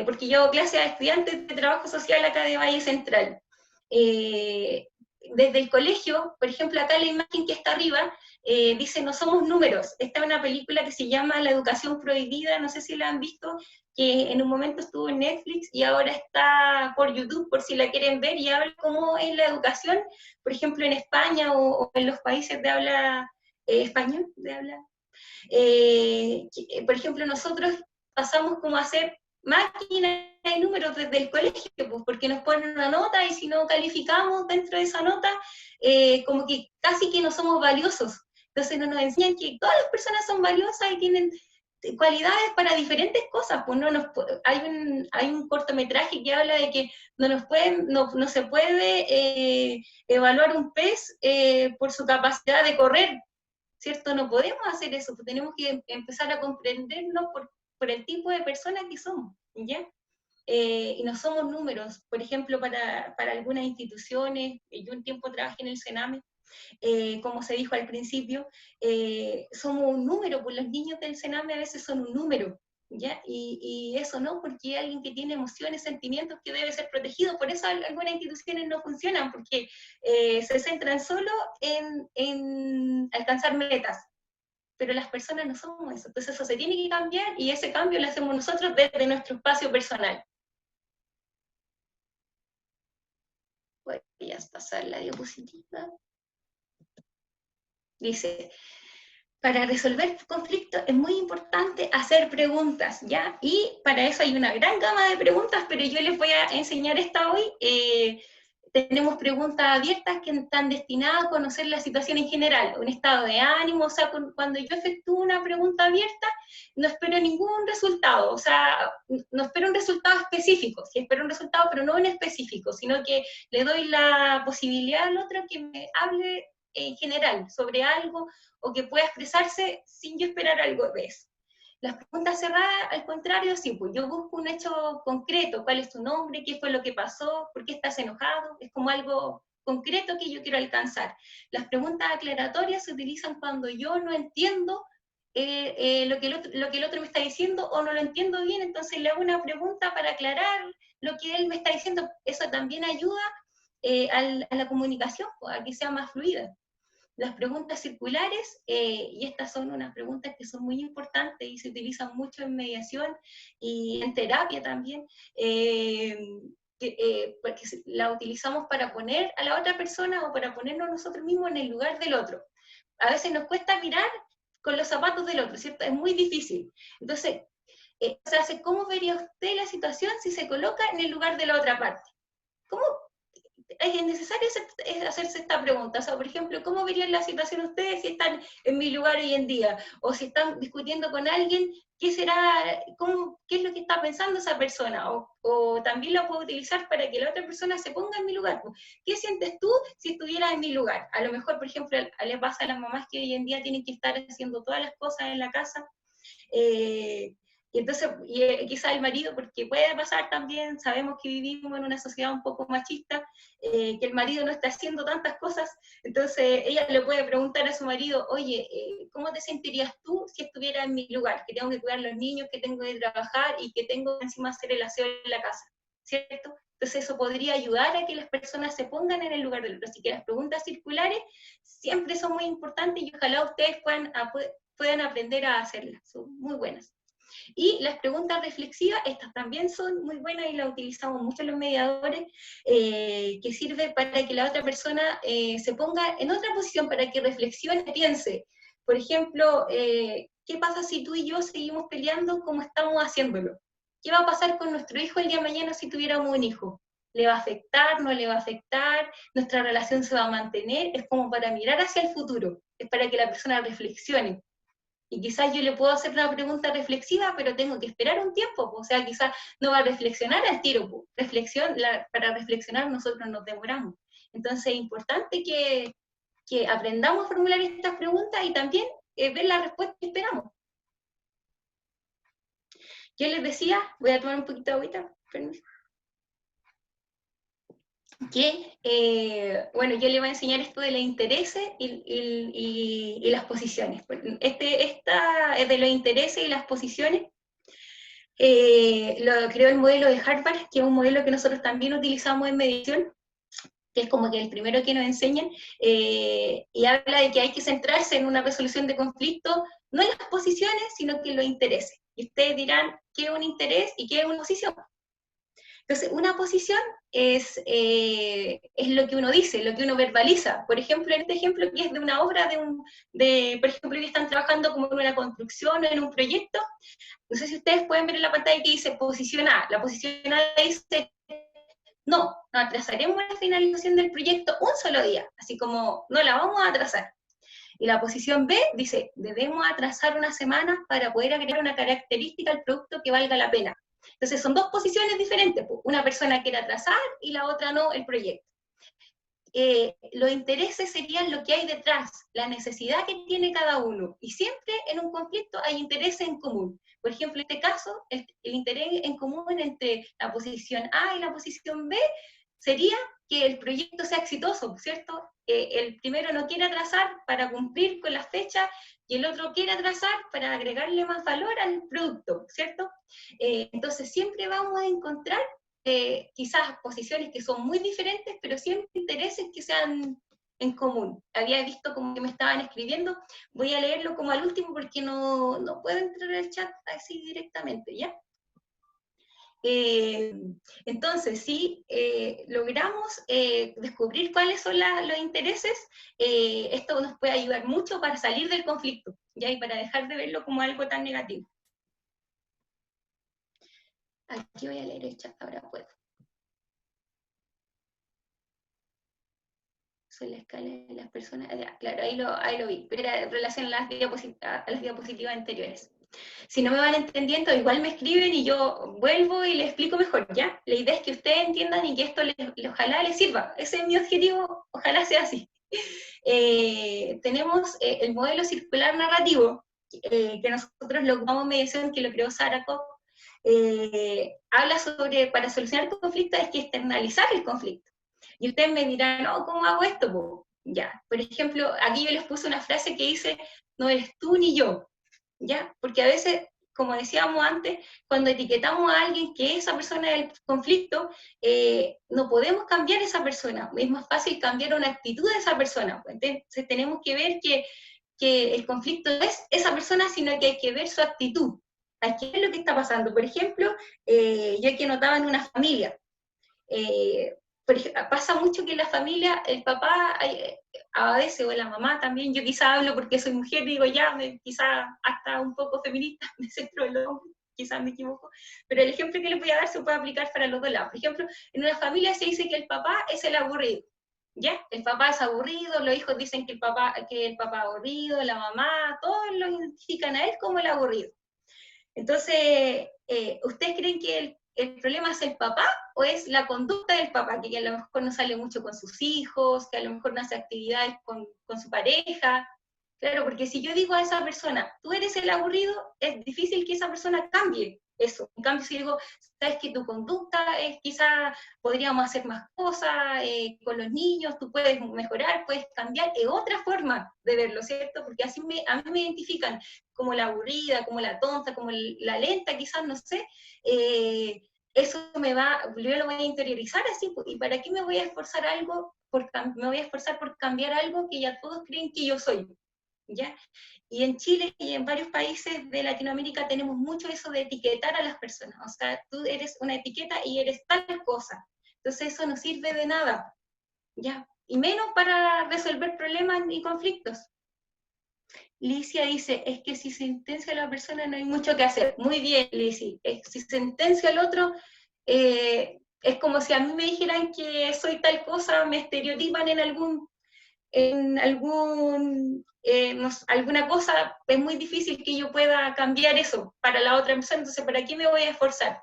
C: porque yo hago clases a estudiantes de trabajo social acá de Valle Central. Desde el colegio, por ejemplo, acá la imagen que está arriba, dice no somos números. Esta es una película que se llama La educación prohibida, no sé si la han visto, que en un momento estuvo en Netflix y ahora está por YouTube, por si la quieren ver, y habla cómo es la educación, por ejemplo, en España o en los países de habla español, por ejemplo, nosotros pasamos como a ser máquinas de números desde el colegio, pues, porque nos ponen una nota y si no calificamos dentro de esa nota, como que casi que no somos valiosos. Entonces nos enseñan que todas las personas son valiosas y tienen cualidades para diferentes cosas. Pues hay un cortometraje que habla de que no se puede evaluar un pez por su capacidad de correr, ¿cierto? No podemos hacer eso, pues tenemos que empezar a comprendernos por el tipo de personas que somos, ¿ya? Y no somos números. Por ejemplo, para algunas instituciones, yo un tiempo trabajé en el Sename, como se dijo al principio, somos un número, pues los niños del Sename a veces son un número, ¿ya? Y eso no, porque hay alguien que tiene emociones, sentimientos que debe ser protegido. Por eso algunas instituciones no funcionan, porque se centran solo en alcanzar metas, pero las personas no somos eso. Entonces eso se tiene que cambiar, y ese cambio lo hacemos nosotros desde nuestro espacio personal. Voy a pasar la diapositiva. Dice, para resolver conflictos es muy importante hacer preguntas, ¿ya? Y para eso hay una gran gama de preguntas, pero yo les voy a enseñar esta hoy. Tenemos preguntas abiertas que están destinadas a conocer la situación en general, un estado de ánimo. O sea, cuando yo efectúo una pregunta abierta, no espero ningún resultado, o sea, no espero un resultado específico, sí espero un resultado, pero no en específico, sino que le doy la posibilidad al otro que me hable en general sobre algo, o que pueda expresarse sin yo esperar algo de eso. Las preguntas cerradas, al contrario, sí, pues yo busco un hecho concreto: cuál es tu nombre, qué fue lo que pasó, por qué estás enojado, es como algo concreto que yo quiero alcanzar. Las preguntas aclaratorias se utilizan cuando yo no entiendo lo que el otro me está diciendo, o no lo entiendo bien, entonces le hago una pregunta para aclarar lo que él me está diciendo. Eso también ayuda a la comunicación, pues, a que sea más fluida. Las preguntas circulares, y estas son unas preguntas que son muy importantes y se utilizan mucho en mediación y en terapia también, porque la utilizamos para poner a la otra persona o para ponernos nosotros mismos en el lugar del otro. A veces nos cuesta mirar con los zapatos del otro, ¿cierto? Es muy difícil. Entonces, se hace, ¿cómo vería usted la situación si se coloca en el lugar de la otra parte? ¿Cómo? Es necesario hacerse esta pregunta. O sea, por ejemplo, ¿cómo verían la situación ustedes si están en mi lugar hoy en día? O si están discutiendo con alguien, ¿qué será, qué es lo que está pensando esa persona? O también la puedo utilizar para que la otra persona se ponga en mi lugar. ¿Qué sientes tú si estuvieras en mi lugar? A lo mejor, por ejemplo, le pasa a las mamás que hoy en día tienen que estar haciendo todas las cosas en la casa, y entonces, quizá el marido, porque puede pasar también, sabemos que vivimos en una sociedad un poco machista, que el marido no está haciendo tantas cosas, entonces ella le puede preguntar a su marido: oye, ¿cómo te sentirías tú si estuvieras en mi lugar? Que tengo que cuidar a los niños, que tengo que trabajar y que tengo que encima hacer el aseo en la casa, ¿cierto? Entonces eso podría ayudar a que las personas se pongan en el lugar del otro. Así que las preguntas circulares siempre son muy importantes, y ojalá ustedes puedan aprender a hacerlas, son muy buenas. Y las preguntas reflexivas, estas también son muy buenas y las utilizamos mucho los mediadores, que sirve para que la otra persona se ponga en otra posición, para que reflexione, piense. Por ejemplo, ¿qué pasa si tú y yo seguimos peleando como estamos haciéndolo? ¿Qué va a pasar con nuestro hijo el día de mañana si tuviéramos un hijo? ¿Le va a afectar? ¿No le va a afectar? ¿Nuestra relación se va a mantener? Es como para mirar hacia el futuro, es para que la persona reflexione. Y quizás yo le puedo hacer una pregunta reflexiva, pero tengo que esperar un tiempo, o sea, quizás no va a reflexionar al tiro. Para reflexionar nosotros nos demoramos. Entonces es importante que aprendamos a formular estas preguntas y también ver la respuesta que esperamos. Yo les decía, voy a tomar un poquito de agüita, permiso. Bueno, yo le voy a enseñar esto de los intereses y las posiciones. Esta es de los intereses y las posiciones. Lo creó el modelo de Harvard, que es un modelo que nosotros también utilizamos en mediación, que es como que el primero que nos enseñan, y habla de que hay que centrarse en una resolución de conflicto, no en las posiciones, sino que en los intereses. Y ustedes dirán, ¿qué es un interés y qué es una posición? Entonces, una posición es lo que uno dice, lo que uno verbaliza. Por ejemplo, en este ejemplo que es de una obra, por ejemplo, que están trabajando como en una construcción o en un proyecto, no sé si ustedes pueden ver en la pantalla que dice posición A. La posición A dice: no atrasaremos la finalización del proyecto un solo día, así como no la vamos a atrasar. Y la posición B dice: debemos atrasar una semana para poder agregar una característica al producto que valga la pena. Entonces son dos posiciones diferentes, una persona quiere atrasar y la otra no el proyecto. Los intereses serían lo que hay detrás, la necesidad que tiene cada uno, y siempre en un conflicto hay intereses en común. Por ejemplo, en este caso, el interés en común entre la posición A y la posición B sería que el proyecto sea exitoso, ¿cierto? El primero no quiere atrasar para cumplir con las fechas y el otro quiere atrasar para agregarle más valor al producto, ¿cierto? Entonces siempre vamos a encontrar quizás posiciones que son muy diferentes, pero siempre intereses que sean en común. Había visto como que me estaban escribiendo, voy a leerlo como al último porque no puedo entrar al chat así directamente, ¿ya? Entonces, si logramos descubrir cuáles son los intereses, esto nos puede ayudar mucho para salir del conflicto, ¿ya? Y para dejar de verlo como algo tan negativo. Aquí voy a leer el chat, ahora puedo. Soy la escala de las personas, ya, claro, ahí lo vi, pero era en relación a las diapositivas anteriores. Si no me van entendiendo, igual me escriben y yo vuelvo y les explico mejor, ¿ya? La idea es que ustedes entiendan y que esto ojalá les sirva. Ese es mi objetivo, ojalá sea así. Tenemos el modelo circular narrativo, que nosotros lo llamamos mediación, que lo creó Sarakov. Habla sobre, para solucionar tu conflicto hay que externalizar el conflicto. Y ustedes me dirán, no, ¿cómo hago esto? Po? Ya, por ejemplo, aquí yo les puse una frase que dice, no eres tú ni yo, ¿ya? Porque a veces, como decíamos antes, cuando etiquetamos a alguien que es esa persona del conflicto, no podemos cambiar esa persona, es más fácil cambiar una actitud de esa persona. Entonces tenemos que ver que el conflicto no es esa persona, sino que hay que ver su actitud. ¿Qué es lo que está pasando? Por ejemplo, yo aquí notaba en una familia, pasa mucho que en la familia el papá a veces, o la mamá también, yo quizá hablo porque soy mujer, digo ya, quizá hasta un poco feminista, me centro en los hombres, quizás me equivoco, pero el ejemplo que les voy a dar se puede aplicar para los dos lados. Por ejemplo, en una familia se dice que el papá es el aburrido, ¿ya? El papá es aburrido, los hijos dicen que el papá es aburrido, la mamá, todos lo identifican a él como el aburrido. Entonces, ¿ustedes creen que el problema es el papá o es la conducta del papá, que a lo mejor no sale mucho con sus hijos, que a lo mejor no hace actividades con su pareja? Claro, porque si yo digo a esa persona, tú eres el aburrido, es difícil que esa persona cambie eso. En cambio, si digo, sabes que tu conducta es quizá podríamos hacer más cosas con los niños, tú puedes mejorar, puedes cambiar, es otra forma de verlo, ¿cierto? Porque así a mí me identifican como la aburrida, como la tonta, como la lenta, quizás, no sé, eso yo lo voy a interiorizar así, ¿y para qué me voy a esforzar me voy a esforzar por cambiar algo que ya todos creen que yo soy? ¿Ya? Y en Chile y en varios países de Latinoamérica tenemos mucho eso de etiquetar a las personas, o sea, tú eres una etiqueta y eres tal cosa, entonces eso no sirve de nada, ¿ya? Y menos para resolver problemas y conflictos. Licia dice, es que si sentencia a la persona no hay mucho que hacer. Muy bien, Licia, si sentencia al otro, es como si a mí me dijeran que soy tal cosa, me estereotipan en alguna cosa, es muy difícil que yo pueda cambiar eso para la otra persona, entonces ¿para qué me voy a esforzar?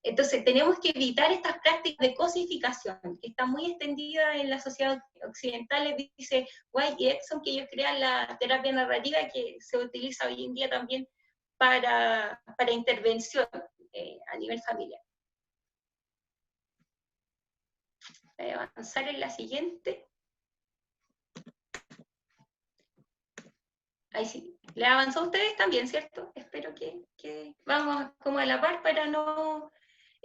C: Entonces tenemos que evitar estas prácticas de cosificación, que está muy extendida en la sociedad occidental, dice White y Exxon, que ellos crean la terapia narrativa que se utiliza hoy en día también para intervención a nivel familiar. Voy a avanzar en la siguiente. Ahí sí. ¿Le avanzó a ustedes también, cierto? Espero que vamos como a la par para no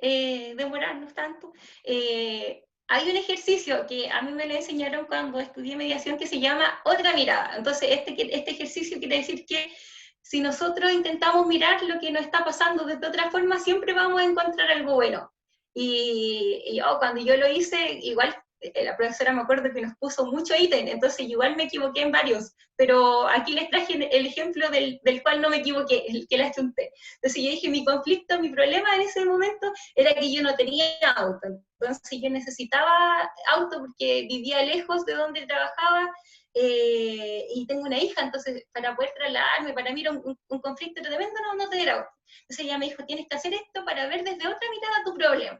C: demorarnos tanto. Hay un ejercicio que a mí me lo enseñaron cuando estudié mediación que se llama otra mirada. Entonces, este ejercicio quiere decir que si nosotros intentamos mirar lo que nos está pasando de otra forma, siempre vamos a encontrar algo bueno. Y cuando yo lo hice, igual la profesora me acuerdo que nos puso mucho ítem, entonces igual me equivoqué en varios, pero aquí les traje el ejemplo del cual no me equivoqué, el que la achunté. Entonces yo dije, mi conflicto, mi problema en ese momento era que yo no tenía auto, entonces yo necesitaba auto porque vivía lejos de donde trabajaba, y tengo una hija, entonces para poder trasladarme, para mí era un conflicto tremendo no tener auto. Entonces ella me dijo, tienes que hacer esto para ver desde otra mirada tu problema.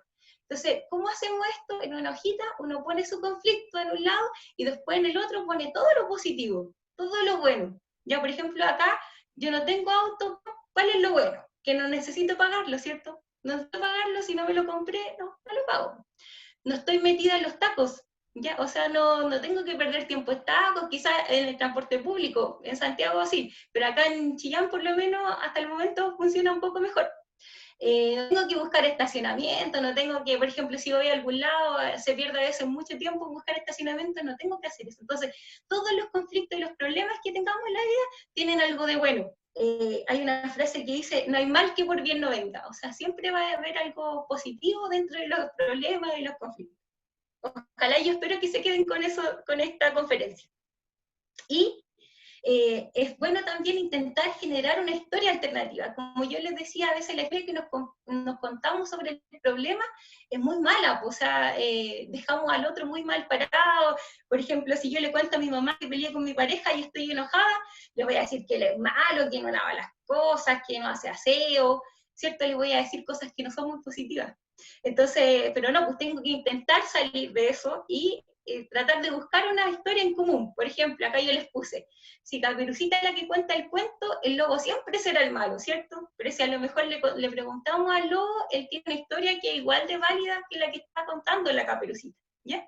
C: Entonces, ¿cómo hacemos esto? En una hojita uno pone su conflicto en un lado y después en el otro pone todo lo positivo, todo lo bueno. Ya, por ejemplo, acá yo no tengo auto, ¿cuál es lo bueno? Que no necesito pagarlo, ¿cierto? No necesito pagarlo, si no me lo compré, no lo pago. no estoy metida en los tacos, ¿ya? O sea, no tengo que perder tiempo en tacos, quizás en el transporte público, en Santiago sí, pero acá en Chillán por lo menos hasta el momento funciona un poco mejor. No tengo que buscar estacionamiento, no tengo que, por ejemplo, si voy a algún lado, se pierde a veces mucho tiempo en buscar estacionamiento, no tengo que hacer eso. Entonces, todos los conflictos y los problemas que tengamos en la vida tienen algo de bueno. Hay una frase que dice, no hay mal que por bien no venga. O sea, siempre va a haber algo positivo dentro de los problemas y los conflictos. Ojalá, yo espero que se queden con eso, con esta conferencia. Y es bueno también intentar generar una historia alternativa. Como yo les decía, a veces la historia que nos contamos sobre el problema es muy mala, o sea, dejamos al otro muy mal parado. Por ejemplo, si yo le cuento a mi mamá que peleé con mi pareja y estoy enojada, le voy a decir que él es malo, que no lava las cosas, que no hace aseo, ¿cierto? Le voy a decir cosas que no son muy positivas. Entonces, pero no, pues tengo que intentar salir de eso y tratar de buscar una historia en común. Por ejemplo, acá yo les puse, si Caperucita es la que cuenta el cuento, el lobo siempre será el malo, ¿cierto? Pero si a lo mejor le preguntamos al lobo, él tiene una historia que es igual de válida que la que está contando la Caperucita, ¿ya?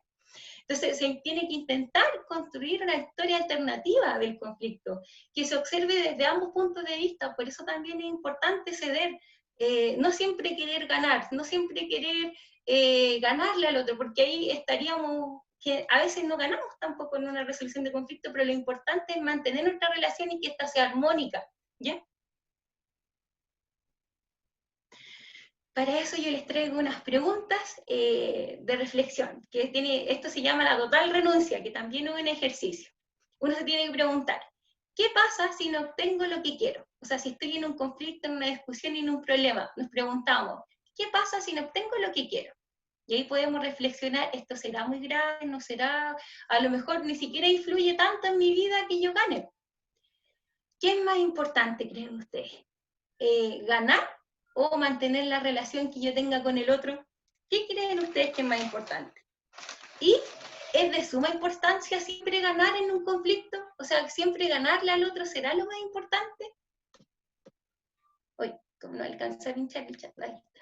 C: Entonces se tiene que intentar construir una historia alternativa del conflicto, que se observe desde ambos puntos de vista. Por eso también es importante ceder, no siempre querer ganar, no siempre querer ganarle al otro, porque ahí estaríamos, que a veces no ganamos tampoco en una resolución de conflicto, pero lo importante es mantener nuestra relación y que ésta sea armónica, ¿ya? Para eso yo les traigo unas preguntas de reflexión, que esto se llama la total renuncia, que también es un ejercicio. Uno se tiene que preguntar, ¿qué pasa si no obtengo lo que quiero? O sea, si estoy en un conflicto, en una discusión, en un problema, nos preguntamos, ¿qué pasa si no obtengo lo que quiero? Y ahí podemos reflexionar, ¿esto será muy grave? ¿No será? A lo mejor ni siquiera influye tanto en mi vida que yo gane. ¿Qué es más importante, creen ustedes? ¿Ganar o mantener la relación que yo tenga con el otro? ¿Qué creen ustedes que es más importante? Y es de suma importancia siempre ganar en un conflicto, o sea, siempre ganarle al otro será lo más importante. Uy, como no alcanza a pinchar el chat, ahí está.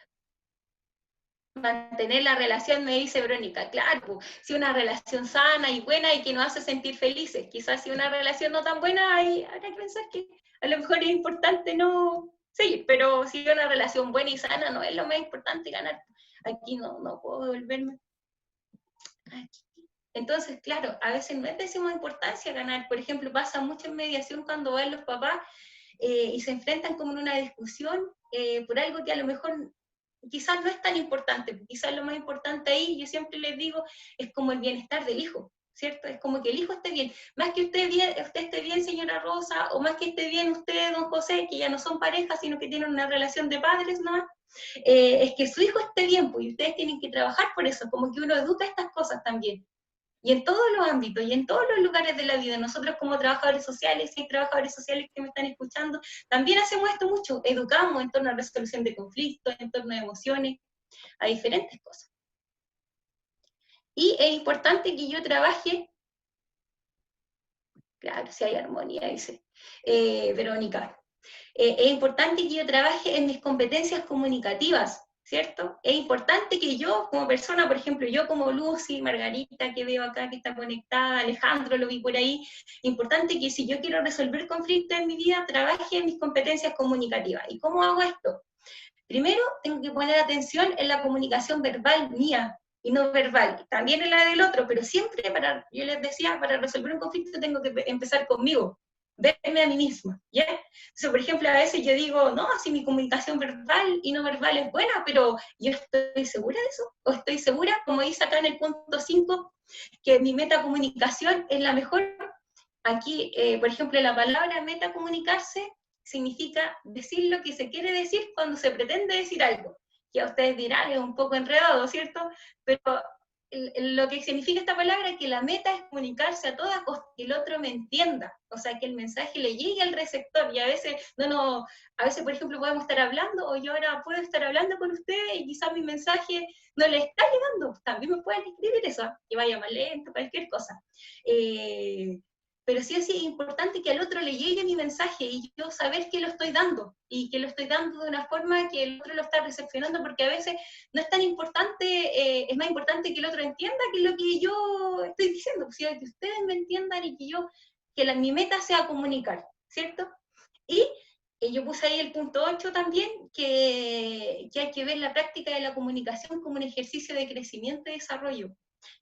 C: Mantener la relación, me dice Verónica, claro, si una relación sana y buena y que nos hace sentir felices, quizás si una relación no tan buena, hay que pensar que a lo mejor es importante no seguir, pero si una relación buena y sana no es lo más importante ganar. Aquí no puedo volverme. Aquí. Entonces, claro, a veces no es de suma importancia ganar. Por ejemplo, pasa mucho en mediación cuando van los papás y se enfrentan como en una discusión por algo que a lo mejor quizás no es tan importante, quizás lo más importante ahí, yo siempre les digo, es como el bienestar del hijo, ¿cierto? Es como que el hijo esté bien, más que usted esté bien, señora Rosa, o más que esté bien usted, don José, que ya no son pareja, sino que tienen una relación de padres, ¿no? Es que su hijo esté bien, pues, y ustedes tienen que trabajar por eso, como que uno educa estas cosas también. Y en todos los ámbitos, y en todos los lugares de la vida, nosotros como trabajadores sociales, si hay trabajadores sociales que me están escuchando, también hacemos esto mucho, educamos en torno a resolución de conflictos, en torno a emociones, a diferentes cosas. Y es importante que yo trabaje, claro, si hay armonía, dice Verónica, es importante que yo trabaje en mis competencias comunicativas, ¿cierto? Es importante que yo como persona, por ejemplo, yo como Lucy, Margarita, que veo acá que está conectada, Alejandro, lo vi por ahí, importante que si yo quiero resolver conflictos en mi vida, trabaje en mis competencias comunicativas. ¿Y cómo hago esto? Primero, tengo que poner atención en la comunicación verbal mía y no verbal, también en la del otro, pero siempre yo les decía, para resolver un conflicto tengo que empezar conmigo, verme a mí misma, ¿ya? Entonces, por ejemplo, a veces yo digo, no, si mi comunicación verbal y no verbal es buena, pero yo estoy segura de eso, o estoy segura, como dice acá en el punto 5, que mi metacomunicación es la mejor. Aquí, por ejemplo, la palabra metacomunicarse significa decir lo que se quiere decir cuando se pretende decir algo. Ya ustedes dirán, es un poco enredado, ¿cierto? Pero lo que significa esta palabra es que la meta es comunicarse a toda costa, que el otro me entienda, o sea, que el mensaje le llegue al receptor, y a veces, a veces, por ejemplo, podemos estar hablando, o yo ahora puedo estar hablando con usted, y quizás mi mensaje no le está llegando, también me pueden escribir eso, que vaya más lento, cualquier cosa. pero sí o sí es importante que al otro le llegue mi mensaje y yo saber que lo estoy dando, y que lo estoy dando de una forma que el otro lo está recepcionando, porque a veces no es tan importante, es más importante que el otro entienda que lo que yo estoy diciendo, pues, que ustedes me entiendan y que mi meta sea comunicar, ¿cierto? Y yo puse ahí el punto 8 también, que hay que ver la práctica de la comunicación como un ejercicio de crecimiento y desarrollo.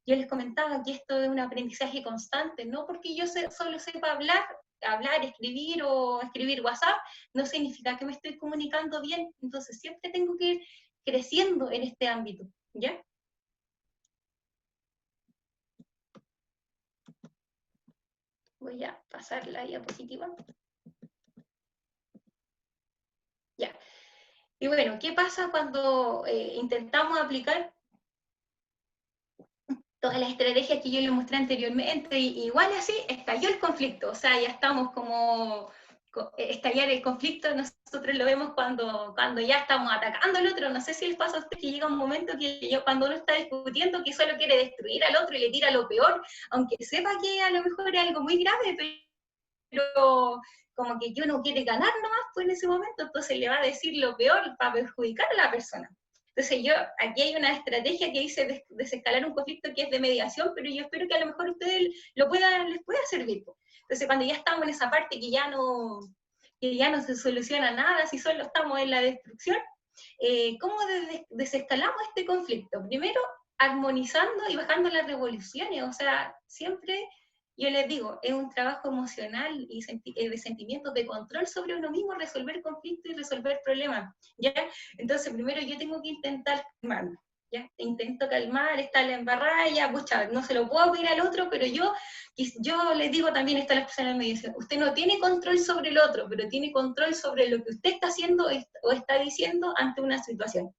C: Yo les comentaba que esto es un aprendizaje constante, no porque yo solo sepa hablar, escribir o escribir WhatsApp, no significa que me estoy comunicando bien, entonces siempre tengo que ir creciendo en este ámbito, ¿ya? Voy a pasar la diapositiva. Ya. Y bueno, ¿qué pasa cuando intentamos aplicar todas las estrategias que yo les mostré anteriormente? Y igual así estalló el conflicto, o sea, ya estamos como estallar el conflicto, nosotros lo vemos cuando ya estamos atacando al otro. No sé si les pasa a ustedes que llega un momento que cuando uno está discutiendo, que solo quiere destruir al otro y le tira lo peor, aunque sepa que a lo mejor es algo muy grave, pero como que yo no quiere ganar nomás, pues en ese momento, entonces le va a decir lo peor para perjudicar a la persona. Entonces aquí hay una estrategia que dice desescalar un conflicto que es de mediación, pero yo espero que a lo mejor a ustedes les pueda servir. Entonces cuando ya estamos en esa parte que ya no se soluciona nada, si solo estamos en la destrucción, ¿cómo desescalamos este conflicto? Primero, armonizando y bajando las revoluciones, o sea, siempre... Yo les digo, es un trabajo emocional y de sentimientos de control sobre uno mismo, resolver conflictos y resolver problemas, ¿ya? Entonces, primero yo tengo que intentar calmarme, ¿ya? Intento calmar, está la embarrada, ya, pucha, no se lo puedo pedir al otro, pero yo les digo también, está la persona en mediación, usted no tiene control sobre el otro, pero tiene control sobre lo que usted está haciendo o está diciendo ante una situación.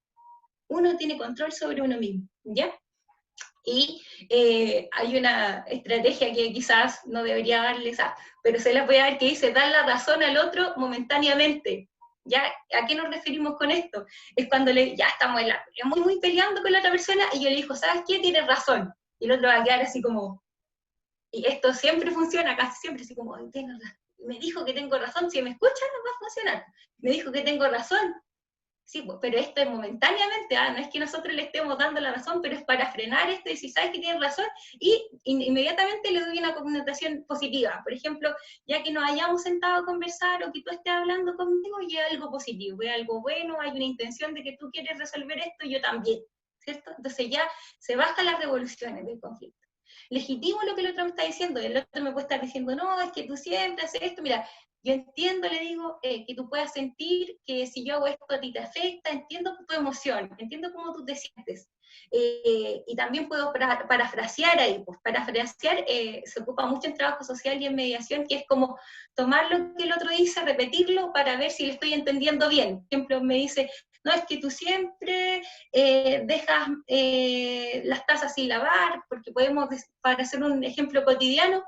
C: Uno tiene control sobre uno mismo, ¿ya? Y hay una estrategia que quizás no debería darles, pero se las voy a dar, que dice dar la razón al otro momentáneamente. ¿Ya? ¿A qué nos referimos con esto? Es cuando ya estamos muy peleando con la otra persona y yo le digo, ¿sabes qué? Tienes razón. Y el otro va a quedar así como, y esto siempre funciona, casi siempre, así como, me dijo que tengo razón, si me escuchan no va a funcionar. Me dijo que tengo razón. Sí, pero esto es momentáneamente, no es que nosotros le estemos dando la razón, pero es para frenar esto y si sabes que tienes razón, y inmediatamente le doy una connotación positiva. Por ejemplo, ya que nos hayamos sentado a conversar o que tú estés hablando conmigo, y es algo positivo, es algo bueno, hay una intención de que tú quieres resolver esto y yo también, ¿cierto? Entonces ya se bajan las revoluciones del conflicto. Legitimo lo que el otro me está diciendo, el otro me puede estar diciendo, no, es que tú siempre haces esto, mira, yo entiendo, le digo, que tú puedas sentir que si yo hago esto a ti te afecta, entiendo tu emoción, entiendo cómo tú te sientes. Y también puedo parafrasear ahí, pues parafrasear se ocupa mucho en trabajo social y en mediación, que es como tomar lo que el otro dice, repetirlo para ver si le estoy entendiendo bien. Por ejemplo, me dice, no, es que tú siempre dejas las tazas sin lavar, porque podemos, para hacer un ejemplo cotidiano,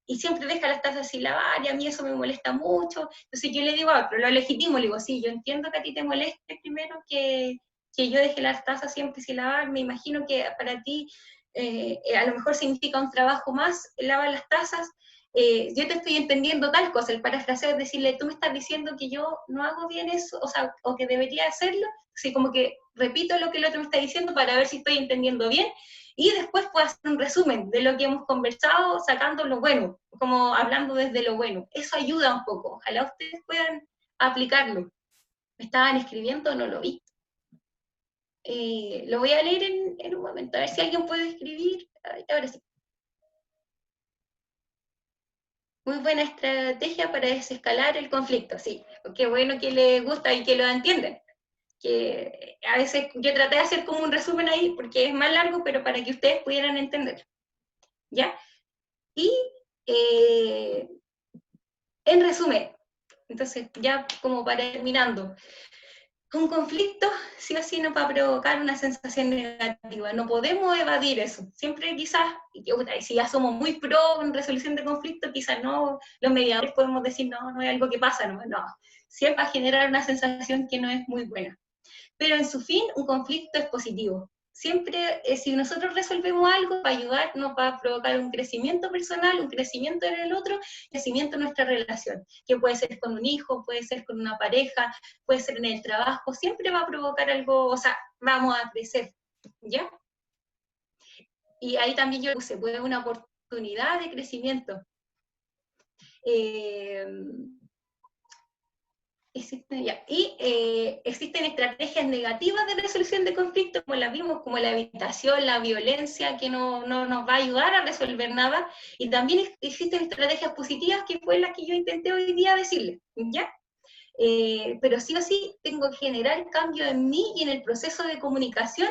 C: y siempre deja las tazas sin lavar, y a mí eso me molesta mucho. Entonces yo le digo, pero lo legítimo, le digo, sí, yo entiendo que a ti te moleste primero que yo deje las tazas siempre sin lavar, me imagino que para ti a lo mejor significa un trabajo más lavar las tazas, yo te estoy entendiendo tal cosa. El parafraseo es decirle, tú me estás diciendo que yo no hago bien eso, o que debería hacerlo, así como que repito lo que el otro me está diciendo para ver si estoy entendiendo bien, y después puedo hacer un resumen de lo que hemos conversado, sacando lo bueno, como hablando desde lo bueno. Eso ayuda un poco, ojalá ustedes puedan aplicarlo. ¿Me estaban escribiendo? No lo vi. Lo voy a leer en un momento, a ver si alguien puede escribir. Ahora sí. Muy buena estrategia para desescalar el conflicto, sí. Qué bueno que les gusta y que lo entienden. Que a veces yo traté de hacer como un resumen ahí, porque es más largo, pero para que ustedes pudieran entender. ¿Ya? Y en resumen, entonces ya como para terminando, un conflicto sí o sí nos va a provocar una sensación negativa, no podemos evadir eso, siempre quizás, y si ya somos muy pro en resolución de conflictos, quizás no, los mediadores podemos decir, no es algo que pasa, no, siempre va a generar una sensación que no es muy buena. Pero en su fin, un conflicto es positivo, siempre, si nosotros resolvemos algo, va a ayudar, nos va a provocar un crecimiento personal, un crecimiento en el otro, crecimiento en nuestra relación, que puede ser con un hijo, puede ser con una pareja, puede ser en el trabajo, siempre va a provocar algo, o sea, vamos a crecer, ¿ya? Y ahí también yo puse, pues, una oportunidad de crecimiento. Existen estrategias negativas de resolución de conflictos, como las vimos, como la evitación, la violencia, que no nos va a ayudar a resolver nada, y también existen estrategias positivas, que fue la que yo intenté hoy día decirles, ¿ya? Pero sí o sí tengo que generar cambio en mí y en el proceso de comunicación,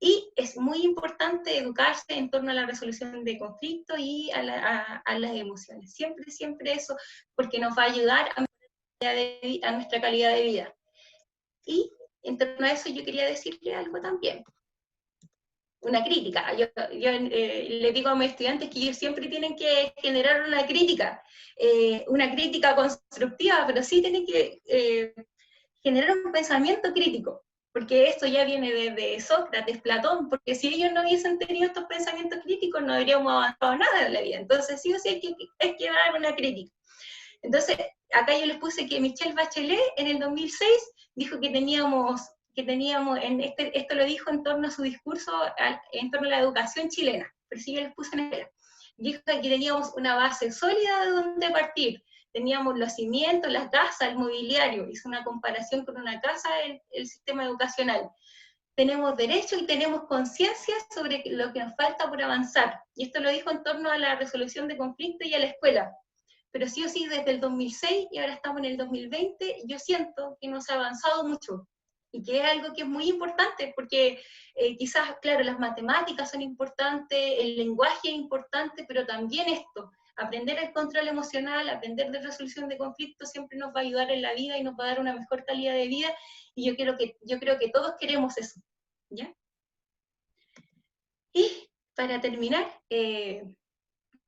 C: y es muy importante educarse en torno a la resolución de conflictos y a las emociones. Siempre, siempre eso, porque nos va a ayudar a nuestra calidad de vida. Y en torno a eso yo quería decirle algo también. Una crítica. Yo le digo a mis estudiantes que ellos siempre tienen que generar una crítica constructiva, pero sí tienen que generar un pensamiento crítico, porque esto ya viene desde Sócrates, Platón, porque si ellos no hubiesen tenido estos pensamientos críticos no habríamos avanzado nada en la vida. Entonces sí o sí hay que dar una crítica. Entonces, acá yo les puse que Michelle Bachelet en el 2006 dijo que teníamos esto lo dijo en torno a su discurso, en torno a la educación chilena, pero sí yo les puse en espera. Dijo que teníamos una base sólida de donde partir, teníamos los cimientos, las casas, el mobiliario, hizo una comparación con una casa, el sistema educacional. Tenemos derechos y tenemos conciencia sobre lo que nos falta por avanzar, y esto lo dijo en torno a la resolución de conflictos y a la escuela. Pero sí o sí, desde el 2006 y ahora estamos en el 2020, yo siento que no se ha avanzado mucho, y que es algo que es muy importante, porque quizás, claro, las matemáticas son importantes, el lenguaje es importante, pero también esto, aprender el control emocional, aprender de resolución de conflictos, siempre nos va a ayudar en la vida y nos va a dar una mejor calidad de vida, y yo creo que todos queremos eso, ¿ya? Y para terminar,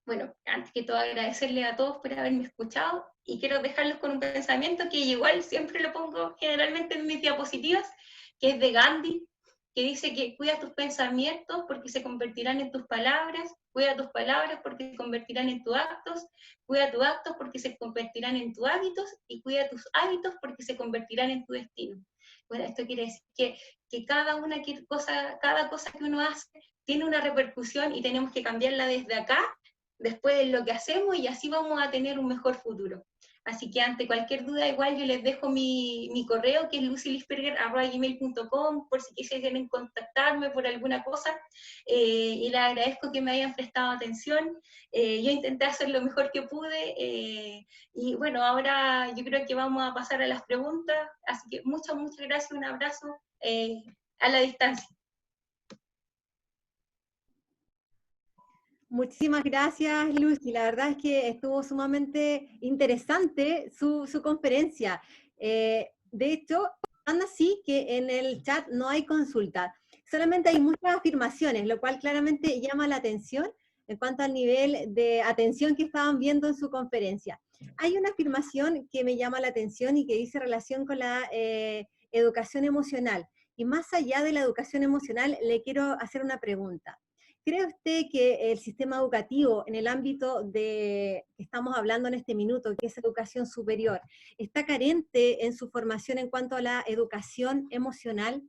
C: bueno, antes que todo agradecerle a todos por haberme escuchado, y quiero dejarlos con un pensamiento que igual siempre lo pongo generalmente en mis diapositivas, que es de Gandhi, que dice que cuida tus pensamientos porque se convertirán en tus palabras, cuida tus palabras porque se convertirán en tus actos, cuida tus actos porque se convertirán en tus hábitos, y cuida tus hábitos porque se convertirán en tu destino. Bueno, esto quiere decir que cada cosa que uno hace tiene una repercusión, y tenemos que cambiarla desde acá, después de lo que hacemos, y así vamos a tener un mejor futuro. Así que ante cualquier duda, igual yo les dejo mi correo, que es lucylisperger@gmail.com, por si quisiesen contactarme por alguna cosa, y les agradezco que me hayan prestado atención. Yo intenté hacer lo mejor que pude, y bueno, ahora yo creo que vamos a pasar a las preguntas, así que muchas gracias, un abrazo a la distancia.
A: Muchísimas gracias, Lucy. La verdad es que estuvo sumamente interesante su conferencia. De hecho, tan así que en el chat no hay consulta. Solamente hay muchas afirmaciones, lo cual claramente llama la atención en cuanto al nivel de atención que estaban viendo en su conferencia. Hay una afirmación que me llama la atención y que dice relación con la educación emocional. Y más allá de la educación emocional, le quiero hacer una pregunta. ¿Cree usted que el sistema educativo en el ámbito de que estamos hablando en este minuto, que es educación superior, está carente en su formación en cuanto a la educación emocional?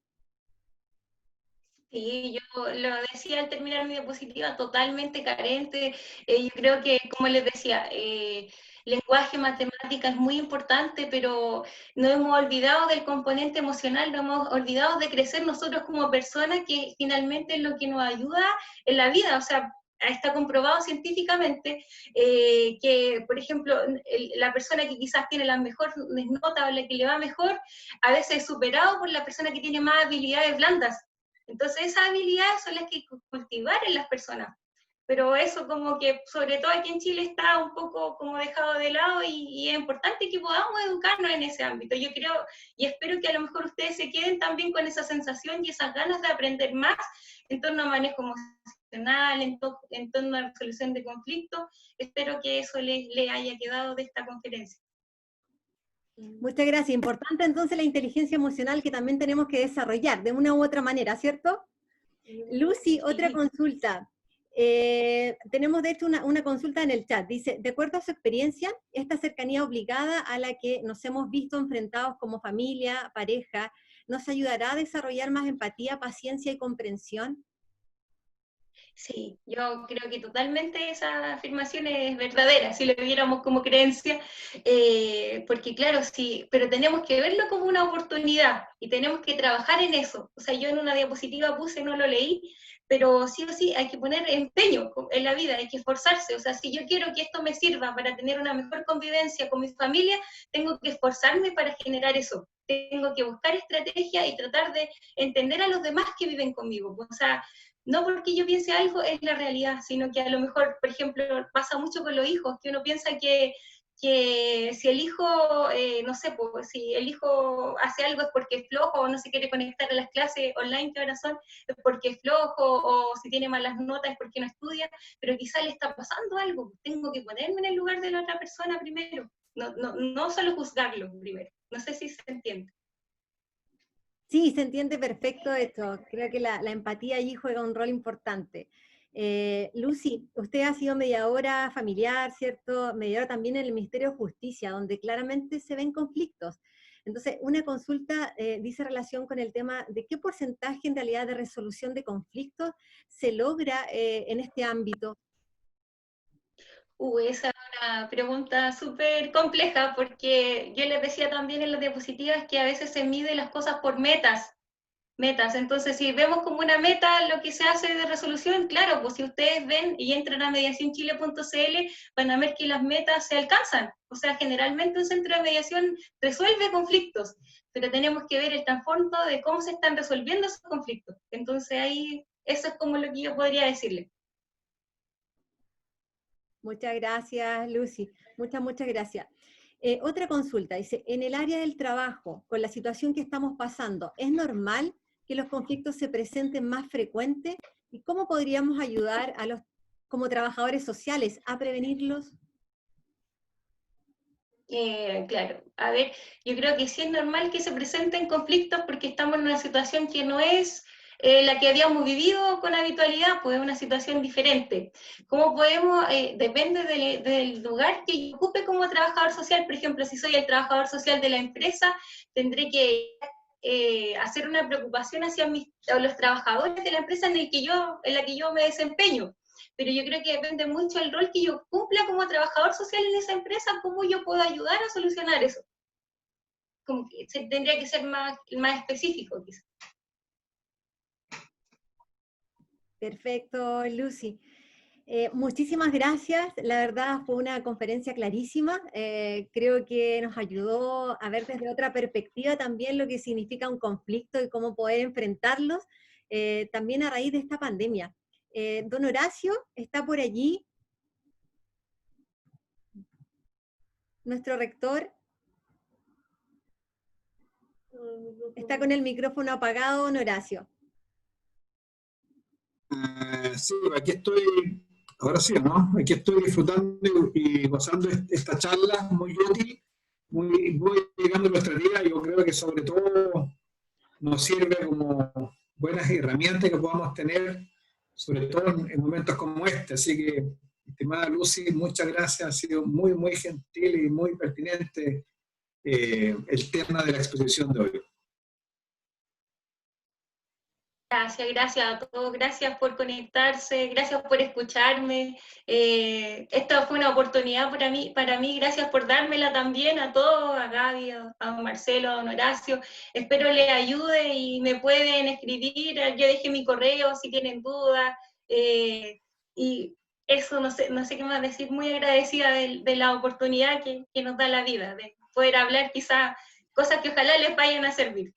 C: Sí, yo lo decía al terminar mi diapositiva, totalmente carente. Yo creo que, como les decía, lenguaje, matemática es muy importante, pero no hemos olvidado del componente emocional, no hemos olvidado de crecer nosotros como personas, que finalmente es lo que nos ayuda en la vida. O sea, está comprobado científicamente que, por ejemplo, la persona que quizás tiene las mejores notas o la que le va mejor, a veces es superado por la persona que tiene más habilidades blandas. Entonces esas habilidades son las que hay que cultivar en las personas. Pero eso como que, sobre todo aquí en Chile, está un poco como dejado de lado, y es importante que podamos educarnos en ese ámbito. Yo creo y espero que a lo mejor ustedes se queden también con esa sensación y esas ganas de aprender más en torno a manejo emocional, en torno a resolución de conflictos. Espero que eso les haya quedado de esta conferencia.
A: Muchas gracias. Importante entonces la inteligencia emocional, que también tenemos que desarrollar de una u otra manera, ¿cierto? Lucy, otra consulta. Tenemos de hecho una consulta en el chat. Dice, de acuerdo a su experiencia, esta cercanía obligada a la que nos hemos visto enfrentados como familia, pareja, ¿nos ayudará a desarrollar más empatía, paciencia y comprensión?
C: Sí, yo creo que totalmente esa afirmación es verdadera, si lo viéramos como creencia, porque claro, sí, pero tenemos que verlo como una oportunidad y tenemos que trabajar en eso. O sea, yo en una diapositiva puse, no lo leí, pero sí o sí hay que poner empeño en la vida, hay que esforzarse. O sea, si yo quiero que esto me sirva para tener una mejor convivencia con mi familia, tengo que esforzarme para generar eso. Tengo que buscar estrategia y tratar de entender a los demás que viven conmigo. O sea, no porque yo piense algo es la realidad, sino que a lo mejor, por ejemplo, pasa mucho con los hijos, que uno piensa que si el hijo, no sé, pues, si el hijo hace algo es porque es flojo o no se quiere conectar a las clases online que ahora son, es porque es flojo, o si tiene malas notas es porque no estudia, pero quizá le está pasando algo, tengo que ponerme en el lugar de la otra persona primero, no solo juzgarlo primero, no sé si se entiende.
A: Sí, se entiende perfecto esto. Creo que la empatía allí juega un rol importante. Lucy, usted ha sido mediadora familiar, ¿cierto? Mediadora también en el Ministerio de Justicia, donde claramente se ven conflictos. Entonces, una consulta dice relación con el tema de qué porcentaje en realidad de resolución de conflictos se logra en este ámbito.
C: Esa es una pregunta súper compleja, porque yo les decía también en las diapositivas que a veces se mide las cosas por metas. Entonces, si vemos como una meta lo que se hace de resolución, claro, pues si ustedes ven y entran a mediacionchile.cl, van a ver que las metas se alcanzan. O sea, generalmente un centro de mediación resuelve conflictos, pero tenemos que ver el trasfondo de cómo se están resolviendo esos conflictos. Entonces, ahí, eso es como lo que yo podría decirle.
A: Muchas gracias, Lucy. Muchas gracias. Otra consulta, dice, en el área del trabajo, con la situación que estamos pasando, ¿es normal que los conflictos se presenten más frecuentes? ¿Y cómo podríamos ayudar a los, como trabajadores sociales, a prevenirlos?
C: Claro, a ver, yo creo que sí es normal que se presenten conflictos porque estamos en una situación que no es la que habíamos vivido con habitualidad, pues es una situación diferente. ¿Cómo podemos? Depende del lugar que yo ocupe como trabajador social. Por ejemplo, si soy el trabajador social de la empresa, tendré que hacer una preocupación hacia los trabajadores de la empresa en la que yo me desempeño. Pero yo creo que depende mucho del rol que yo cumpla como trabajador social en esa empresa, cómo yo puedo ayudar a solucionar eso. Como que tendría que ser más específico, quizás.
A: Perfecto, Lucy. Muchísimas gracias, la verdad fue una conferencia clarísima, creo que nos ayudó a ver desde otra perspectiva también lo que significa un conflicto y cómo poder enfrentarlos, también a raíz de esta pandemia. Don Horacio, ¿está por allí? Nuestro rector. Está con el micrófono apagado, don Horacio.
F: Sí, aquí estoy, ahora sí, ¿no? Aquí estoy disfrutando y gozando esta charla muy útil, muy llegando a nuestra vida. Yo creo que sobre todo nos sirve como buenas herramientas que podamos tener, sobre todo en momentos como este. Así que, estimada Lucy, muchas gracias, ha sido muy gentil y muy pertinente el tema de la exposición de hoy.
C: Gracias a todos, gracias por conectarse, gracias por escucharme. Esta fue una oportunidad para mí, gracias por dármela también a todos, a Gaby, a don Marcelo, a don Horacio. Espero les ayude y me pueden escribir, yo dejé mi correo si tienen dudas. Y eso, no sé qué más decir, muy agradecida de la oportunidad que nos da la vida, de poder hablar quizás cosas que ojalá les vayan a servir.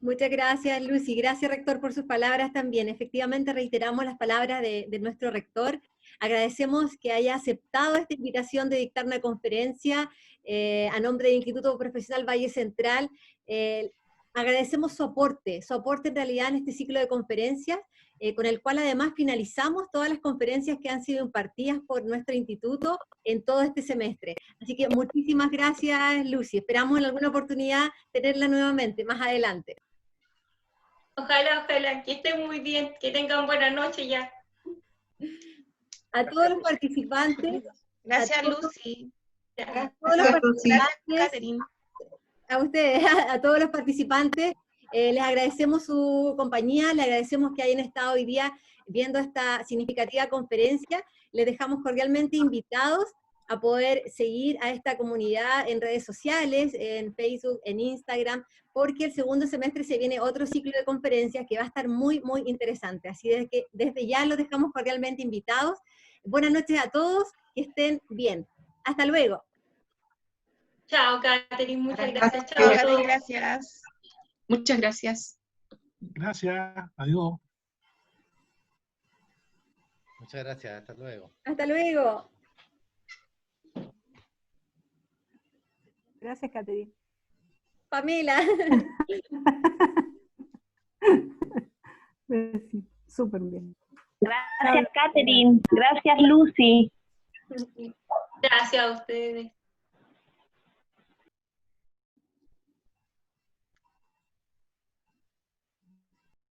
A: Muchas gracias, Lucy. Gracias, rector, por sus palabras también. Efectivamente, reiteramos las palabras de nuestro rector. Agradecemos que haya aceptado esta invitación de dictar una conferencia a nombre del Instituto Profesional Valle Central. Agradecemos su aporte en realidad en este ciclo de conferencias, con el cual además finalizamos todas las conferencias que han sido impartidas por nuestro instituto en todo este semestre. Así que muchísimas gracias, Lucy. Esperamos en alguna oportunidad tenerla nuevamente más adelante.
C: Ojalá, ojalá, que estén muy bien, que tengan buena noche ya.
A: A todos los participantes,
H: Gracias,
A: a todos-
H: Lucy.
A: a todos los
H: Gracias,
A: participantes,
H: Catherine.
A: a ustedes, a todos los participantes, les agradecemos su compañía, les agradecemos que hayan estado hoy día viendo esta significativa conferencia, les dejamos cordialmente invitados a poder seguir a esta comunidad en redes sociales, en Facebook, en Instagram, porque el segundo semestre se viene otro ciclo de conferencias que va a estar muy, muy interesante, así que desde ya los dejamos cordialmente invitados. Buenas noches a todos, que estén bien. Hasta luego.
C: Chao, Catherine, muchas gracias. Chao a
H: Catherine,
C: todos.
H: gracias. Muchas gracias.
I: Gracias, adiós.
E: Muchas gracias, hasta luego.
A: Hasta luego.
J: Gracias, Catherine.
A: Pamela.
J: Sí, súper bien.
K: Gracias, Catherine. Gracias, Lucy.
C: Gracias a ustedes.